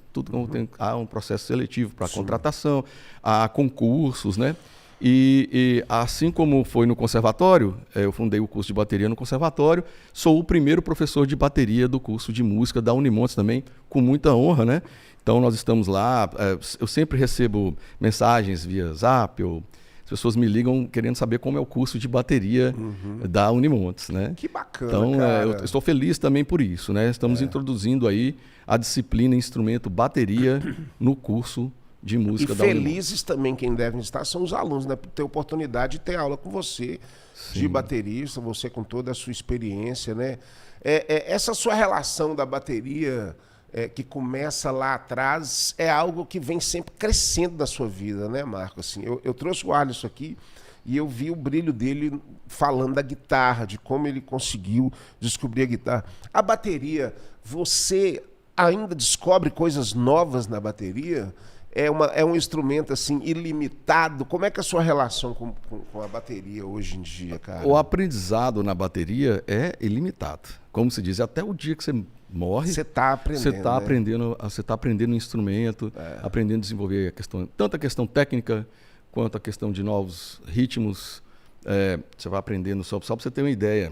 há um processo seletivo para contratação, há concursos, né? E assim como foi no conservatório, eu fundei o curso de bateria no conservatório, sou o primeiro professor de bateria do curso de música da Unimontes também, com muita honra, né? Então nós estamos lá, eu sempre recebo mensagens via Zap, as pessoas me ligam querendo saber como é o curso de bateria da Unimontes, né? Que bacana, então, cara. Eu estou feliz também por isso, né? Estamos introduzindo aí a disciplina instrumento bateria no curso de música da Unimontes. E felizes também quem devem estar são os alunos, né? Por ter oportunidade de ter aula com você, de baterista, você com toda a sua experiência, né? Essa sua relação da bateria que começa lá atrás é algo que vem sempre crescendo na sua vida, né, Marco? Assim, eu trouxe o Alisson aqui e eu vi o brilho dele falando da guitarra, de como ele conseguiu descobrir a guitarra. A bateria, você ainda descobre coisas novas na bateria? É um instrumento assim ilimitado? Como é que é a sua relação com a bateria hoje em dia, cara? O aprendizado na bateria é ilimitado. Como se diz, até o dia que você morre, você está aprendendo. Você está aprendendo instrumento, aprendendo a desenvolver tanto a questão técnica quanto a questão de novos ritmos. Você vai aprendendo só para você ter uma ideia.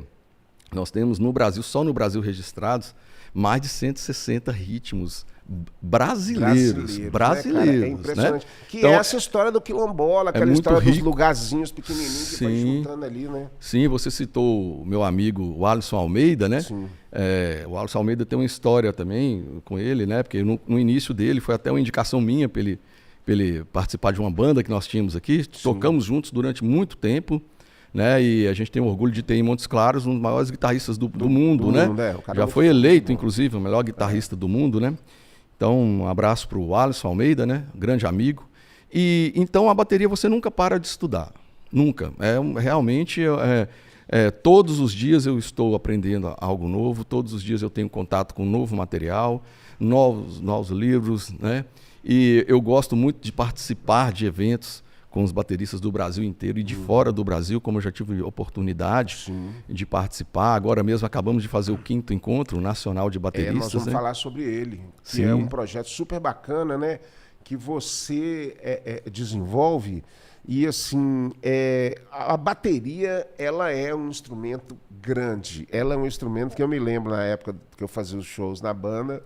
Nós temos no Brasil, só no Brasil registrados, mais de 160 ritmos brasileiros, né, cara? É impressionante. Né? Que então, é essa história do quilombola, aquela história rico. dos lugarzinhos pequenininhos que vai juntando ali, né? Sim, você citou o meu amigo, o Alisson Almeida, né? Sim. O Alisson Almeida tem uma história também com ele, né? Porque no início dele foi até uma indicação minha para ele participar de uma banda que nós tínhamos aqui. Sim. Tocamos juntos durante muito tempo. Né? E a gente tem orgulho de ter em Montes Claros um dos maiores guitarristas do mundo, né? Já foi eleito, inclusive, o melhor guitarrista do mundo, né? Então, um abraço para o Alisson Almeida, né? Grande amigo. E então a bateria você nunca para de estudar, nunca. Realmente, todos os dias eu estou aprendendo algo novo, todos os dias eu tenho contato com novo material, novos livros, né? E eu gosto muito de participar de eventos com os bateristas do Brasil inteiro e de fora do Brasil, como eu já tive oportunidade de participar. Agora mesmo acabamos de fazer o 5º Encontro Nacional de Bateristas. Nós vamos falar sobre ele, que é um projeto super bacana, né? Que você desenvolve. E assim, a bateria, ela é um instrumento grande. Ela é um instrumento que eu me lembro na época que eu fazia os shows na banda,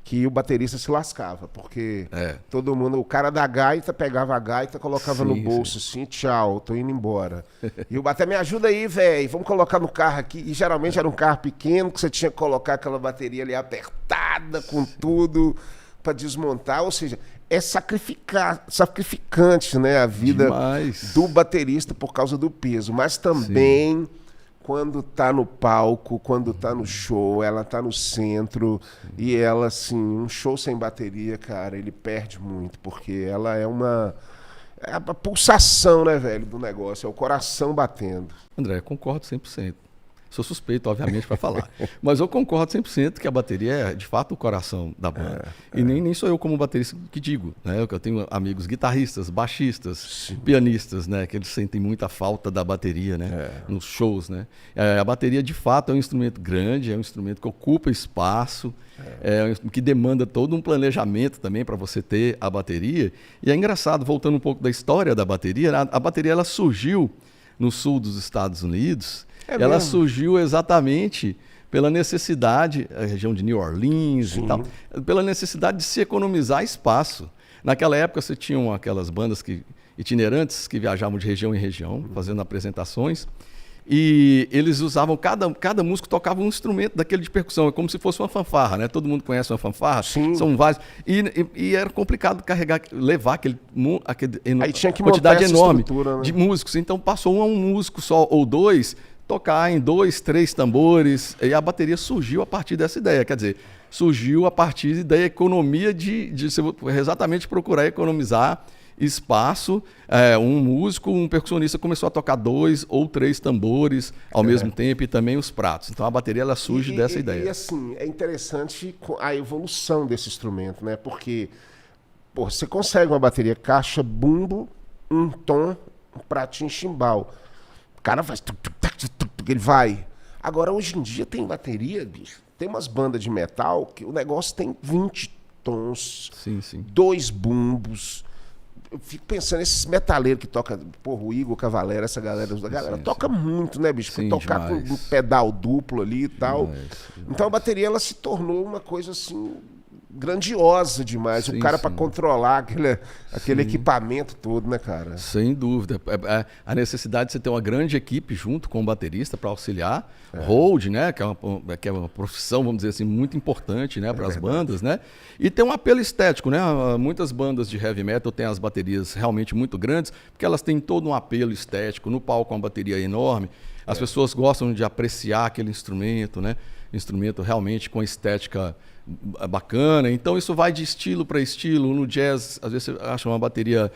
que o baterista se lascava, porque todo mundo, o cara da gaita pegava a gaita, colocava no bolso assim, tchau, tô indo embora. E o baterista, me ajuda aí, velho, vamos colocar no carro aqui. E geralmente era um carro pequeno, que você tinha que colocar aquela bateria ali apertada, com tudo, para desmontar. Ou seja, é sacrificante, né, a vida do baterista por causa do peso, mas também... Quando tá no palco, quando tá no show, ela tá no centro e ela, assim, um show sem bateria, cara, ele perde muito, porque ela é a pulsação, né, velho, do negócio, é o coração batendo. André, eu concordo 100%. Sou suspeito, obviamente, para falar. Mas eu concordo 100% que a bateria é, de fato, o coração da banda. E nem sou eu, como baterista, que digo. Né? Eu tenho amigos guitarristas, baixistas, pianistas, né? Que eles sentem muita falta da bateria, né? Nos shows. Né? A bateria, de fato, é um instrumento grande, é um instrumento que ocupa espaço, que demanda todo um planejamento também para você ter a bateria. E é engraçado, voltando um pouco da história da bateria, a bateria ela surgiu no sul dos Estados Unidos. Ela surgiu exatamente pela necessidade, a região de New Orleans e tal, pela necessidade de se economizar espaço. Naquela época você tinha aquelas bandas itinerantes que viajavam de região em região, fazendo apresentações, e eles usavam, cada músico tocava um instrumento daquele de percussão, é como se fosse uma fanfarra, né? Todo mundo conhece uma fanfarra, são vários, e era complicado levar aquele aí tinha que quantidade enorme, né? De músicos, então passou um músico só ou dois, tocar em 2, 3 tambores, e a bateria surgiu a partir dessa ideia, quer dizer, surgiu a partir da economia de exatamente procurar economizar espaço. Um músico, um percussionista começou a tocar 2 ou 3 tambores ao mesmo tempo e também os pratos. Então a bateria ela surge dessa ideia. E assim, é interessante a evolução desse instrumento, né? Porque você consegue uma bateria caixa, bumbo, um tom, um pratinho, chimbal. O cara faz... ele vai. Agora, hoje em dia, tem bateria, bicho. Tem umas bandas de metal que o negócio tem 20 tons, 2 bumbos. Eu fico pensando, esses metaleiros que tocam, o Igor Cavalera, essa galera, toca muito, né, bicho? Pra tocar com um pedal duplo ali e tal. Então, a bateria, ela se tornou uma coisa, assim... grandiosa demais, o cara para controlar aquele equipamento todo, né, cara? Sem dúvida. A necessidade de você ter uma grande equipe junto com o baterista para auxiliar, hold, né, que é uma profissão, vamos dizer assim, muito importante, né, para as bandas, né? E tem um apelo estético, né? Muitas bandas de heavy metal têm as baterias realmente muito grandes, porque elas têm todo um apelo estético, no palco uma bateria enorme. As pessoas gostam de apreciar aquele instrumento, né? Instrumento realmente com estética bacana, então isso vai de estilo para estilo. No jazz, às vezes você acha uma bateria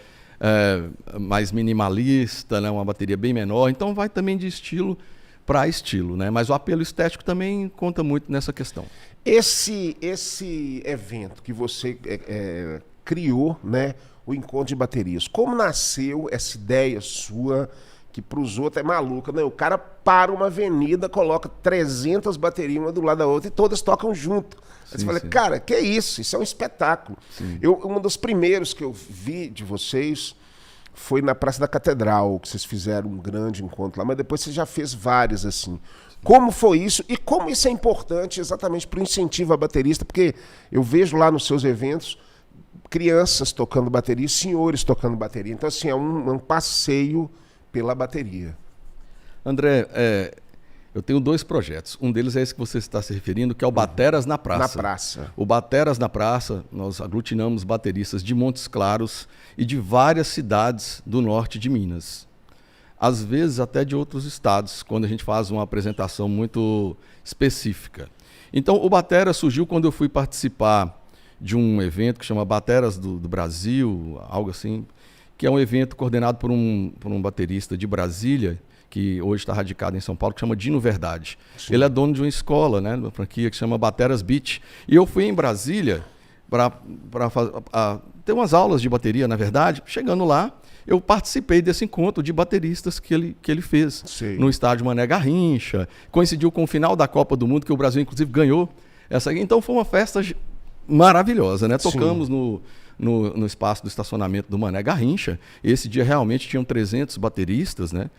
mais minimalista, né? Uma bateria bem menor, então vai também de estilo para estilo, né? Mas o apelo estético também conta muito nessa questão. Esse evento que você criou, né? O Encontro de Baterias, como nasceu essa ideia sua, que para os outros é maluca, né? O cara para uma avenida, coloca 300 baterias uma do lado da outra e todas tocam junto. Aí você fala, cara, que é isso? Isso é um espetáculo. Um dos primeiros que eu vi de vocês foi na Praça da Catedral, que vocês fizeram um grande encontro lá, mas depois você já fez vários assim. Como foi isso e como isso é importante exatamente para o incentivo à baterista? Porque eu vejo lá nos seus eventos crianças tocando bateria e senhores tocando bateria. Então, assim, é um passeio pela bateria. André, eu tenho 2 projetos. Um deles é esse que você está se referindo, que é o Bateras na Praça. Na Praça. O Bateras na Praça, nós aglutinamos bateristas de Montes Claros e de várias cidades do norte de Minas. Às vezes até de outros estados, quando a gente faz uma apresentação muito específica. Então, o Bateras surgiu quando eu fui participar de um evento que chama Bateras do Brasil, algo assim, que é um evento coordenado por um baterista de Brasília, que hoje está radicado em São Paulo, que chama Dino Verdade. Ele é dono de uma escola, né, uma franquia que chama Bateras Beat. E eu fui em Brasília para ter umas aulas de bateria, na verdade. Chegando lá, eu participei desse encontro de bateristas que ele fez. Sim. No estádio Mané Garrincha. Coincidiu com o final da Copa do Mundo, que o Brasil, inclusive, ganhou. Então foi uma festa maravilhosa, né? Tocamos no espaço do estacionamento do Mané Garrincha. Esse dia realmente tinham 300 bateristas, né?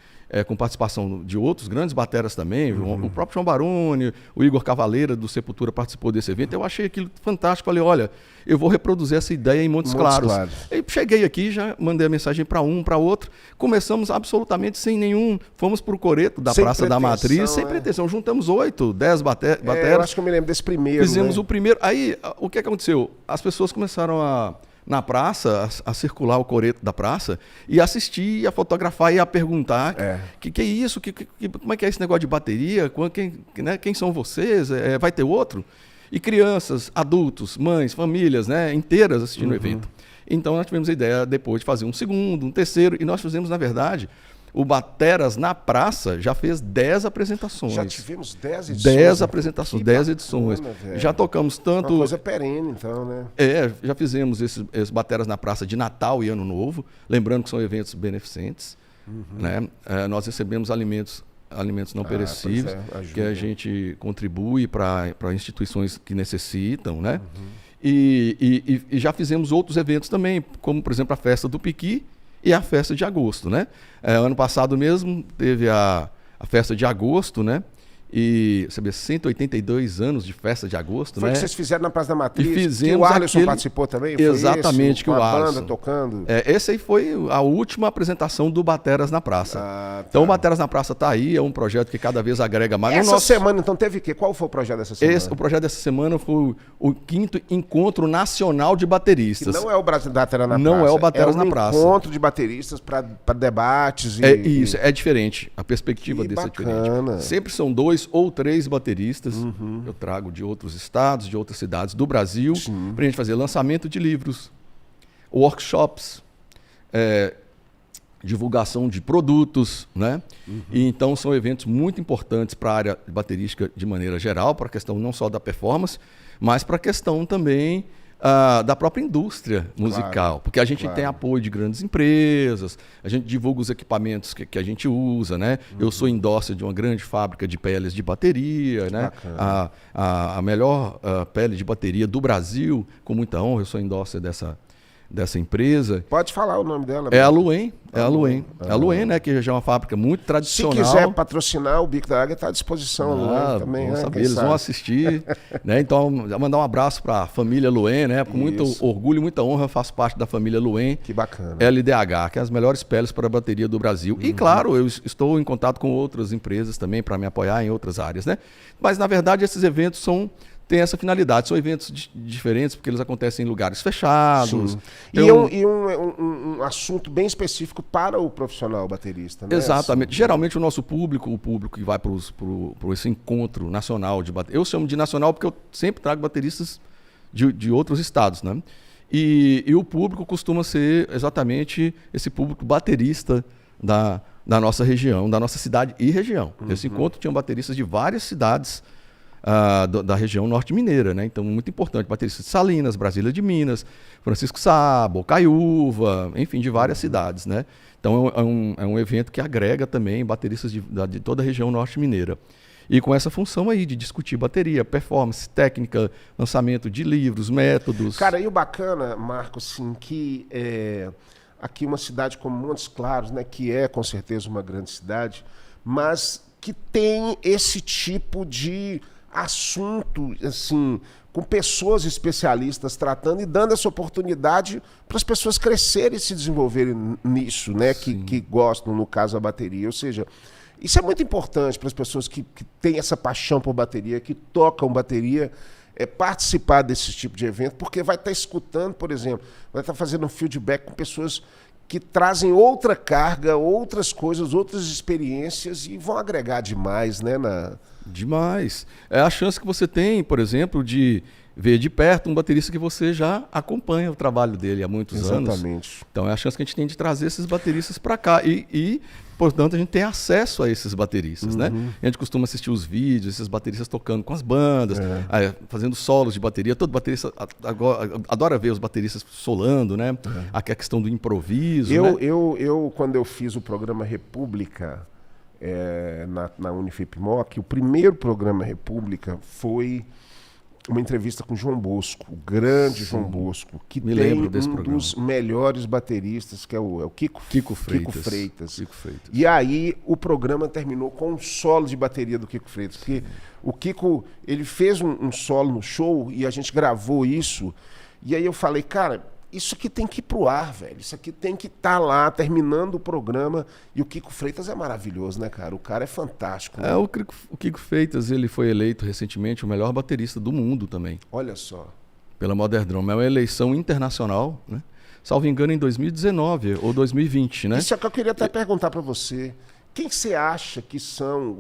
Com participação de outros grandes bateras também, o próprio João Baroni, o Igor Cavaleira do Sepultura participou desse evento. Eu achei aquilo fantástico. Falei, olha, eu vou reproduzir essa ideia em Montes Claros. Aí cheguei aqui, já mandei a mensagem para um, para outro. Começamos absolutamente sem nenhum... Fomos para o coreto da Praça da Matriz, sem pretensão. Juntamos 8, 10 bateras. Eu acho que eu me lembro desse primeiro. Fizemos o primeiro. Aí, o que aconteceu? As pessoas começaram na praça, a circular o coreto da praça e assistir, a fotografar e a perguntar que é isso, como é que é esse negócio de bateria, quem são vocês, vai ter outro? E crianças, adultos, mães, famílias, né, inteiras assistindo o evento. Então nós tivemos a ideia depois de fazer um segundo, um terceiro, e nós fizemos, na verdade, o Bateras na Praça já fez 10 apresentações. Já tivemos 10 edições? 10 apresentações, 10 edições. Já tocamos tanto... Uma coisa perene, então, né? Já fizemos esses Bateras na Praça de Natal e Ano Novo, lembrando que são eventos beneficentes. Né? Nós recebemos alimentos não perecíveis, que a gente contribui para instituições que necessitam, né? E já fizemos outros eventos também, como, por exemplo, a Festa do Piqui, e a festa de agosto, né? Ano passado mesmo teve a festa de agosto, né? E você vê, 182 anos de festa de agosto, Foi né? que vocês fizeram na Praça da Matriz, e fizemos que o Arlisson participou também? Exatamente, que o Arlisson. Banda tocando? Esse aí foi a última apresentação do Bateras na Praça. Então o Bateras na Praça está aí, é um projeto que cada vez agrega mais. Essa semana, então, teve o quê? Qual foi o projeto dessa semana? O projeto dessa semana foi o 5º Encontro Nacional de Bateristas. Que não é o Bateras na Praça. Não é o Bateras na Praça. É um encontro de bateristas para debates. Isso, é diferente. A perspectiva desse é diferente. Sempre são 2 ou 3 bateristas. Eu trago de outros estados, de outras cidades do Brasil, para a gente fazer lançamento de livros, workshops, divulgação de produtos, né? E então são eventos muito importantes para a área baterística de maneira geral, para a questão não só da performance, mas para a questão também da própria indústria musical, porque a gente tem apoio de grandes empresas, a gente divulga os equipamentos que a gente usa, né? Eu sou endosser de uma grande fábrica de peles de bateria, né? A melhor pele de bateria do Brasil, com muita honra, eu sou endosser dessa empresa. Pode falar o nome dela. É a Luen. É a Luen. É a Luen, né? Que já é uma fábrica muito tradicional. Se quiser patrocinar, o Bico da Águia está à disposição. Luen também, né? Eles vão assistir. Né? Então, mandar um abraço para a família Luen, né? Com muito orgulho e muita honra, eu faço parte da família Luen. Que bacana. LDH, que é as melhores peles para a bateria do Brasil. E, claro, eu estou em contato com outras empresas também para me apoiar em outras áreas, né? Mas, na verdade, esses eventos tem essa finalidade. São eventos diferentes, porque eles acontecem em lugares fechados. E um assunto bem específico para o profissional baterista, né? Exatamente. Geralmente o nosso público, o público que vai para esse encontro nacional de bateria. Eu chamo de nacional porque eu sempre trago bateristas de outros estados, né? E o público costuma ser exatamente esse público baterista da nossa região, da nossa cidade e região. Esse encontro tinha bateristas de várias cidades da região norte mineira, né? Então, muito importante. Bateristas de Salinas, Brasília de Minas, Francisco Sá, Bocaiúva, enfim, de várias cidades, né? Então, é um evento que agrega também bateristas de toda a região norte mineira. E com essa função aí de discutir bateria, performance, técnica, lançamento de livros, métodos. Cara, e o bacana, Marco, assim, que aqui uma cidade como Montes Claros, né? Que é, com certeza, uma grande cidade, mas que tem esse tipo de assunto, assim, com pessoas especialistas tratando e dando essa oportunidade para as pessoas crescerem e se desenvolverem nisso, né? Que gostam, no caso, a bateria. Ou seja, isso é muito importante para as pessoas que têm essa paixão por bateria, que tocam bateria, participar desse tipo de evento, porque vai estar escutando, por exemplo, vai estar fazendo um feedback com pessoas que trazem outra carga, outras coisas, outras experiências e vão agregar demais, né? Demais. É a chance que você tem, por exemplo, de ver de perto um baterista que você já acompanha o trabalho dele há muitos anos. Exatamente. Então é a chance que a gente tem de trazer esses bateristas para cá. E portanto, a gente tem acesso a esses bateristas, né? A gente costuma assistir os vídeos, esses bateristas tocando com as bandas, fazendo solos de bateria. Todo baterista adora ver os bateristas solando, né? A questão do improviso, eu, quando eu fiz o programa República na Unifip-Moc, o primeiro programa República foi uma entrevista com o João Bosco, o grande João Bosco, que tem um dos melhores bateristas, que é o Kiko Freitas. E aí o programa terminou com um solo de bateria do Kiko Freitas, porque o Kiko, ele fez um solo no show e a gente gravou isso, e aí eu falei, cara, isso aqui tem que ir pro ar, velho. Isso aqui tem que estar lá, terminando o programa. E o Kiko Freitas é maravilhoso, né, cara? O cara é fantástico. Né? O Kiko Freitas, ele foi eleito recentemente o melhor baterista do mundo também. Olha só. Pela Modern Drum. É uma eleição internacional, né? Salvo engano, em 2019 ou 2020, né? Isso é que eu queria até perguntar para você. Quem você acha que são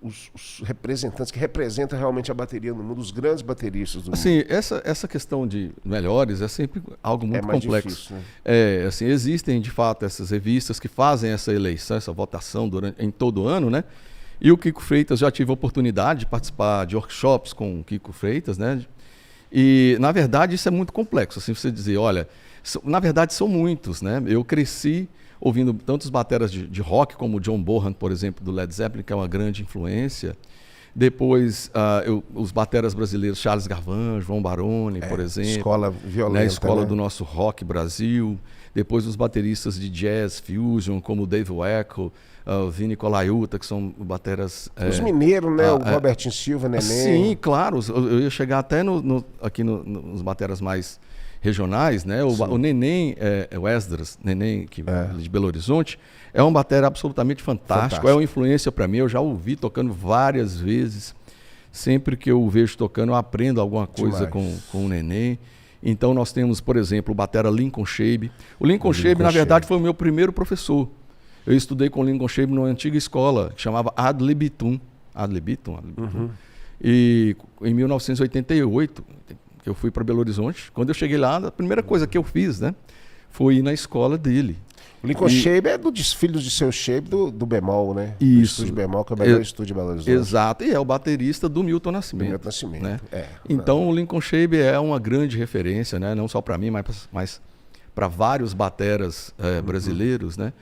os representantes, que representam realmente a bateria no mundo, os grandes bateristas do mundo? Assim, essa questão de melhores é sempre algo muito complexo. Difícil, né? Assim, existem, de fato, essas revistas que fazem essa eleição, essa votação em todo ano, né? E o Kiko Freitas, já tive a oportunidade de participar de workshops com o Kiko Freitas, né? E, na verdade, isso é muito complexo. Assim, você dizer, olha, na verdade, são muitos, né? Eu cresci ouvindo tantos bateras de rock, como o John Bonham, por exemplo, do Led Zeppelin, que é uma grande influência. Depois, os bateras brasileiros, Charles Gavan, João Baroni, por exemplo. Escola violenta, né? Escola né? do nosso rock Brasil. Depois, os bateristas de jazz, fusion, como o Dave Weckl, o Vini Colaiuta, que são bateras... Os mineiros, né? O Robertinho Silva, Neném. Sim, claro. Eu ia chegar até aqui nos bateras mais regionais, né? O Neném, o Esdras, Neném, de Belo Horizonte, é um batera absolutamente fantástico. É uma influência para mim. Eu já ouvi tocando várias vezes. Sempre que eu o vejo tocando, eu aprendo alguma coisa com o Neném. Então, nós temos, por exemplo, o batera Lincoln Shabe. O Lincoln Shabe, na verdade, foi o meu primeiro professor. Eu estudei com o Lincoln Shabe numa antiga escola que chamava Adlibitum. E em 1988... eu fui para Belo Horizonte. Quando eu cheguei lá, a primeira coisa que eu fiz, né, foi ir na escola dele. O Lincoln Shabe é dos filhos de seu Shabe do Bemol, né? Isso. Do estúdio Bemol, que é o melhor estúdio de Belo Horizonte. Exato. E é o baterista do Milton Nascimento. Do Milton Nascimento, né? Então, o Lincoln Shabe é uma grande referência, né? Não só para mim, mas para vários bateras brasileiros, né?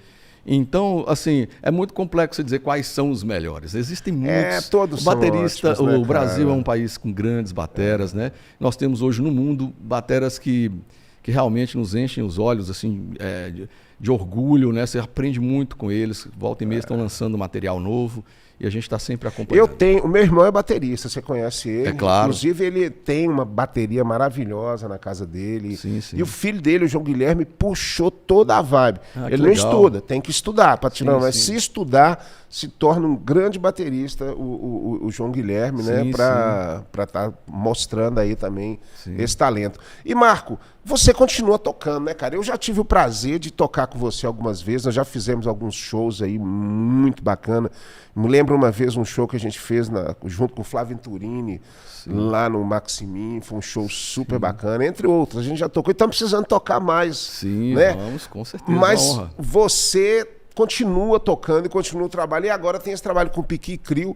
Então, assim, é muito complexo dizer quais são os melhores. Existem muitos. Todos o baterista, são ótimos, né, o Brasil é um país com grandes bateras, né? Nós temos hoje no mundo bateras que realmente nos enchem os olhos, assim, de orgulho, né? Você aprende muito com eles. Volta e meia estão lançando material novo. E a gente está sempre acompanhando. O meu irmão é baterista, você conhece ele. É claro. Inclusive, ele tem uma bateria maravilhosa na casa dele. Sim, sim. E o filho dele, o João Guilherme, puxou toda a vibe. Ele não estuda, tem que estudar para tirar, mas se estudar, se torna um grande baterista, o João Guilherme, né? Para estar mostrando aí também esse talento. E, Marco, você continua tocando, né, cara? Eu já tive o prazer de tocar com você algumas vezes, nós já fizemos alguns shows aí muito bacana. Me lembro uma vez um show que a gente fez junto com o Flávio Venturini, lá no Maximin, foi um show super bacana, entre outros. A gente já tocou e estamos precisando tocar mais. Sim, né? Vamos, com certeza. Mas você continua tocando e continua o trabalho. E agora tem esse trabalho com o Piqui Trio,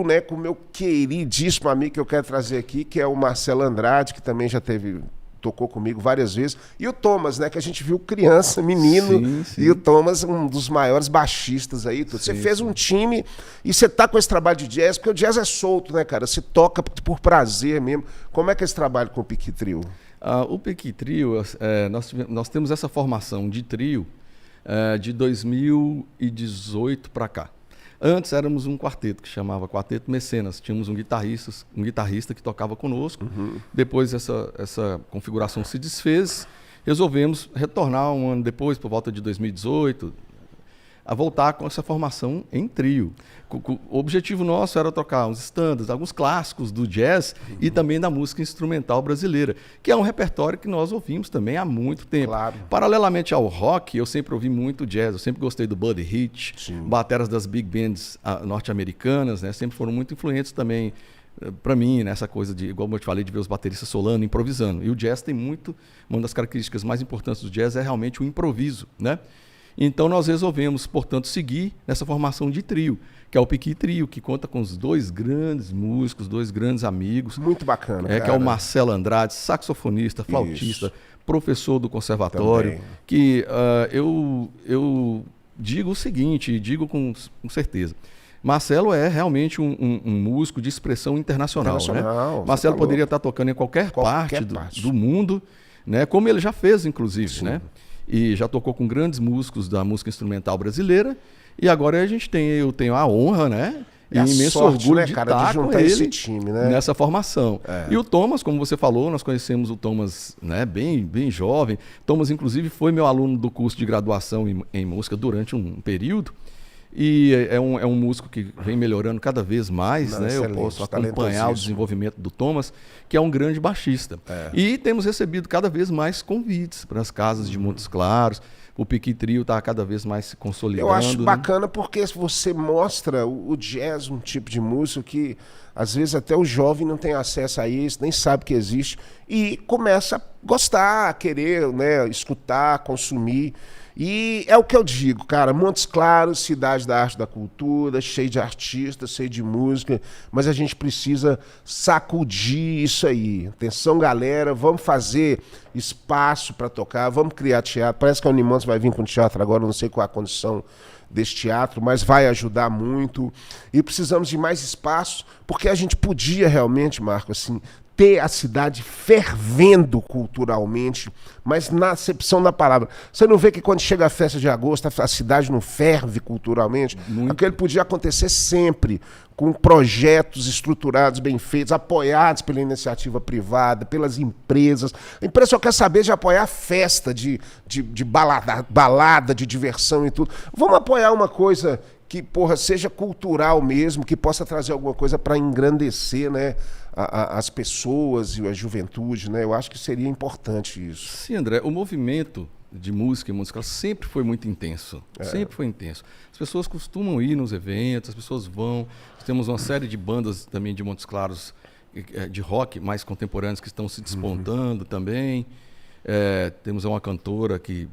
né? Com o meu queridíssimo amigo que eu quero trazer aqui, que é o Marcelo Andrade, que também já tocou comigo várias vezes. E o Thomas, né? Que a gente viu criança, menino. Sim. E o Thomas, um dos maiores baixistas aí. Você fez um time e você tá com esse trabalho de jazz, porque o jazz é solto, né, cara? Você toca por prazer mesmo. Como é que é esse trabalho com o Piqui Trio? O Piqui Trio, nós temos essa formação de trio de 2018 para cá. Antes éramos um quarteto que chamava Quarteto Mecenas. Tínhamos um guitarrista que tocava conosco. Depois essa configuração se desfez. Resolvemos retornar um ano depois, por volta de 2018, a voltar com essa formação em trio. O objetivo nosso era tocar uns standards, alguns clássicos do jazz e também da música instrumental brasileira, que é um repertório que nós ouvimos também há muito tempo. Claro. Paralelamente ao rock, eu sempre ouvi muito jazz, eu sempre gostei do Buddy Rich, bateras das big bands norte-americanas, né? Sempre foram muito influentes também para mim, nessa coisa de, igual eu te falei, de ver os bateristas solando, improvisando. E o jazz tem uma das características mais importantes do jazz é realmente o improviso, né? Então nós resolvemos, portanto, seguir nessa formação de trio, que é o Piqui Trio, que conta com os 2 grandes músicos, 2 grandes amigos. Muito bacana, cara. Que é o Marcelo Andrade, saxofonista, flautista, professor do conservatório, também. Que eu digo o seguinte, digo com certeza. Marcelo é realmente um músico de expressão internacional. Né? Marcelo poderia estar tocando em qualquer parte do mundo, né? Como ele já fez, inclusive, né? E já tocou com grandes músicos da música instrumental brasileira. E agora eu tenho a honra, né? E imenso orgulho, né, cara, de juntar esse time, né? Nessa formação. E o Thomas, como você falou, nós conhecemos o Thomas, né, bem jovem. Thomas, inclusive, foi meu aluno do curso de graduação em música durante um período. E é um músico que vem melhorando cada vez mais, né? Eu posso acompanhar o desenvolvimento do Thomas, que é um grande baixista. E temos recebido cada vez mais convites para as casas de Montes Claros. O Piqui Trio está cada vez mais se consolidando. Eu acho bacana porque você mostra o jazz, um tipo de música que às vezes até o jovem não tem acesso a isso, nem sabe que existe, e começa a gostar, a querer, né, escutar, consumir. E é o que eu digo, cara, Montes Claros, cidade da arte e da cultura, cheio de artistas, cheio de música, mas a gente precisa sacudir isso aí. Atenção, galera, vamos fazer espaço para tocar, vamos criar teatro. Parece que a Unimontes vai vir com teatro agora, não sei qual a condição desse teatro, mas vai ajudar muito. E precisamos de mais espaço, porque a gente podia realmente, Marco, assim, ter a cidade fervendo culturalmente, mas na acepção da palavra. Você não vê que quando chega a festa de agosto, a cidade não ferve culturalmente? Muito. Aquilo podia acontecer sempre, com projetos estruturados, bem feitos, apoiados pela iniciativa privada, pelas empresas. A empresa só quer saber de apoiar festa, de balada, de diversão e tudo. Vamos apoiar uma coisa que, porra, seja cultural mesmo, que possa trazer alguma coisa para engrandecer, né, as pessoas e a juventude, né? Eu acho que seria importante isso. Sim, André, o movimento de música e música sempre foi muito intenso, sempre foi intenso. As pessoas costumam ir nos eventos, as pessoas vão. Temos uma série de bandas também de Montes Claros, de rock mais contemporâneos, que estão se despontando também. Temos uma cantora que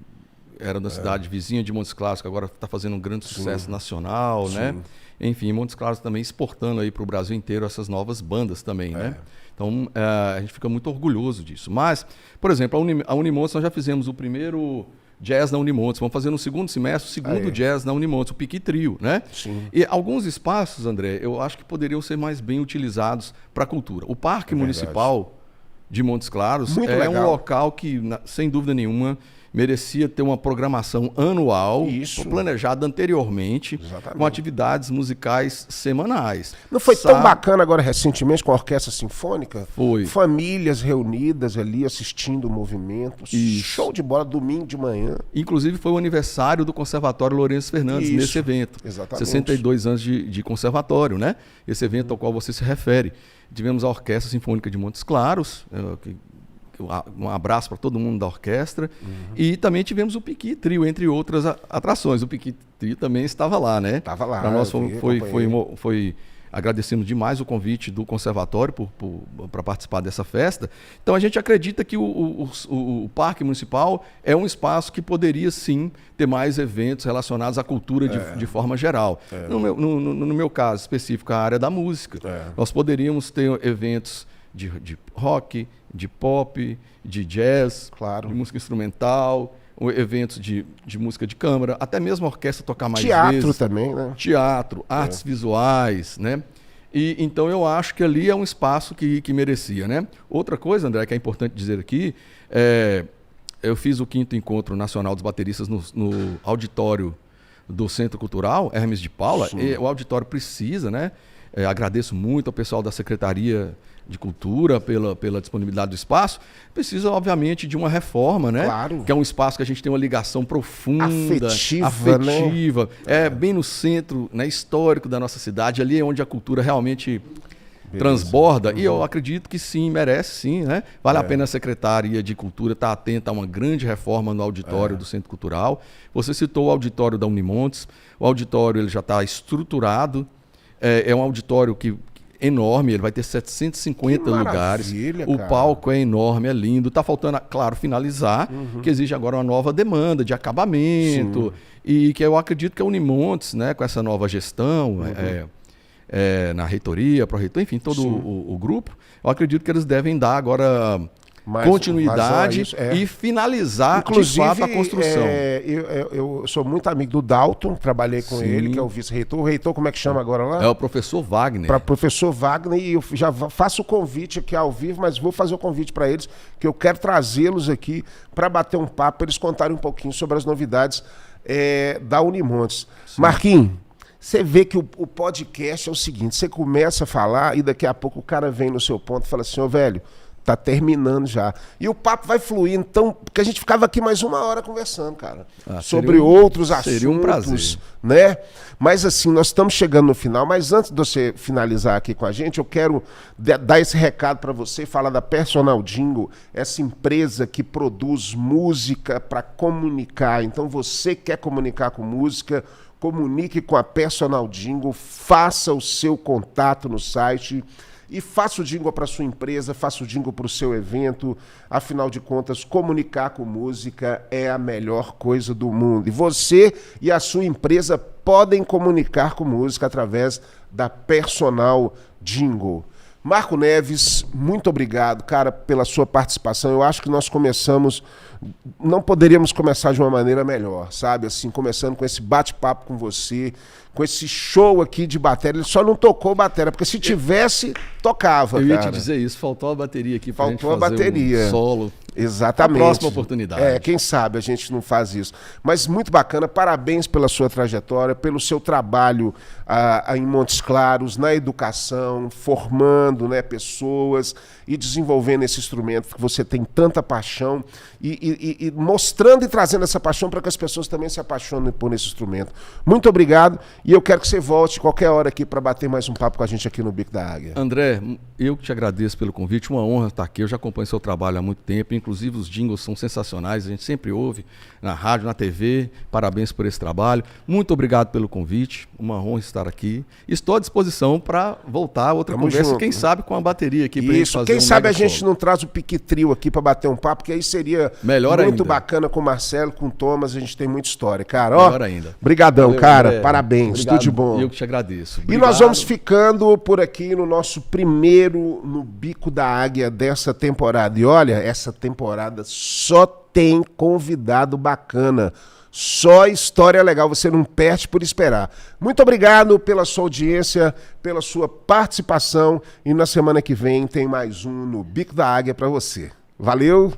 era da cidade vizinha de Montes Claros, que agora está fazendo um grande sucesso nacional, né? Enfim, Montes Claros também exportando aí para o Brasil inteiro essas novas bandas também, né? Então, a gente fica muito orgulhoso disso. Mas, por exemplo, a Unimontes, nós já fizemos o primeiro jazz na Unimontes. Vamos fazer no segundo semestre o segundo jazz na Unimontes, o Piqui Trio, né? Sim. E alguns espaços, André, eu acho que poderiam ser mais bem utilizados para a cultura. O Parque Municipal de Montes Claros muito é legal. Um local que, sem dúvida nenhuma, merecia ter uma programação anual, planejada anteriormente, com atividades musicais semanais. Não foi tão bacana agora recentemente com a Orquestra Sinfônica? Foi. Famílias reunidas ali assistindo o movimento. Isso. Show de bola, domingo de manhã. Inclusive foi o aniversário do Conservatório Lourenço Fernandes nesse evento. Exatamente. 62 anos de conservatório, né? Esse evento ao qual você se refere. Tivemos a Orquestra Sinfônica de Montes Claros, um abraço para todo mundo da orquestra. E também tivemos o Piqui Trio, entre outras atrações. O Piqui Trio também estava lá, né? Estava lá. Para nós foi agradecendo demais o convite do conservatório para participar dessa festa. Então a gente acredita que o Parque Municipal é um espaço que poderia sim ter mais eventos relacionados à cultura de forma geral. No meu caso específico, a área da música. Nós poderíamos ter eventos de rock, de pop, de jazz, de música instrumental, eventos de música de câmara, até mesmo a orquestra tocar mais vezes. Teatro também, né? Teatro, artes visuais, né? E então eu acho que ali é um espaço que merecia, né? Outra coisa, André, que é importante dizer aqui, eu fiz o 5º Encontro Nacional dos Bateristas no auditório do Centro Cultural Hermes de Paula, e o auditório precisa, né? Agradeço muito ao pessoal da Secretaria de Cultura pela disponibilidade do espaço. Precisa, obviamente, de uma reforma, né? Claro. Que é um espaço que a gente tem uma ligação profunda, afetiva. Né? Bem no centro, né, histórico da nossa cidade. Ali é onde a cultura realmente transborda. E eu acredito que sim, merece sim, né? Vale a pena a Secretaria de Cultura estar atenta a uma grande reforma no auditório do Centro Cultural. Você citou o auditório da Unimontes. O auditório ele já está estruturado. É um auditório que enorme, ele vai ter 750 lugares. O palco é enorme, é lindo. Tá faltando, claro, finalizar, que exige agora uma nova demanda de acabamento. Sim. E que eu acredito que a Unimontes, né, com essa nova gestão, na reitoria, pró-reitor, enfim, todo o grupo, eu acredito que eles devem dar agora continuidade e finalizar, inclusive, de fato, a construção. Eu sou muito amigo do Dalton, trabalhei com ele, que é o vice-reitor. O reitor, como é que chama agora lá? É o professor Wagner. Para o professor Wagner, e eu já faço o convite aqui ao vivo, mas vou fazer o convite para eles, que eu quero trazê-los aqui para bater um papo, para eles contarem um pouquinho sobre as novidades da Unimontes. Marquinhos, você vê que o podcast é o seguinte, você começa a falar e daqui a pouco o cara vem no seu ponto e fala assim, ô velho, tá terminando já. E o papo vai fluir, então, porque a gente ficava aqui mais 1 hora conversando, cara, sobre outros assuntos. Seria um prazer. Né? Mas assim, nós estamos chegando no final, mas antes de você finalizar aqui com a gente, eu quero dar esse recado para você, falar da Personal Jingle, essa empresa que produz música para comunicar. Então, você quer comunicar com música, comunique com a Personal Jingle, faça o seu contato no site e faça o jingle para sua empresa, faça o jingle para o seu evento. Afinal de contas, comunicar com música é a melhor coisa do mundo. E você e a sua empresa podem comunicar com música através da Personal Jingle. Marco Neves, muito obrigado, cara, pela sua participação. Eu acho que nós não poderíamos começar de uma maneira melhor, sabe? Assim, começando com esse bate-papo com você, com esse show aqui de bateria. Ele só não tocou bateria, porque se tivesse, tocava, Eu ia te dizer isso, faltou a bateria aqui pra gente fazer um solo. Exatamente. A próxima oportunidade. Quem sabe a gente não faz isso. Mas muito bacana, parabéns pela sua trajetória, pelo seu trabalho em Montes Claros, na educação, formando, né, pessoas e desenvolvendo esse instrumento que você tem tanta paixão e mostrando e trazendo essa paixão para que as pessoas também se apaixonem por esse instrumento. Muito obrigado e eu quero que você volte qualquer hora aqui para bater mais um papo com a gente aqui no Bico da Águia. André, eu que te agradeço pelo convite, uma honra estar aqui. Eu já acompanho seu trabalho há muito tempo, inclusive os jingles são sensacionais, a gente sempre ouve na rádio, na TV. Parabéns por esse trabalho. Muito obrigado pelo convite, uma honra estar aqui. Estou à disposição para voltar a outra conversa, junto. Quem sabe com a bateria aqui para gente fazer quem sabe a gente não traz o Pique Trio aqui para bater um papo, que aí seria muito bacana com o Marcelo, com o Thomas, a gente tem muita história, cara. Melhor ainda. Brigadão, valeu, cara, André. Parabéns, obrigado. Tudo de bom. Eu que te agradeço. Obrigado. E nós vamos ficando por aqui no nosso primeiro no Bico da Águia dessa temporada. E olha, essa temporada só tem convidado bacana. Só história legal, você não perde por esperar. Muito obrigado pela sua audiência, pela sua participação. E na semana que vem tem mais um no Bico da Águia para você. Valeu!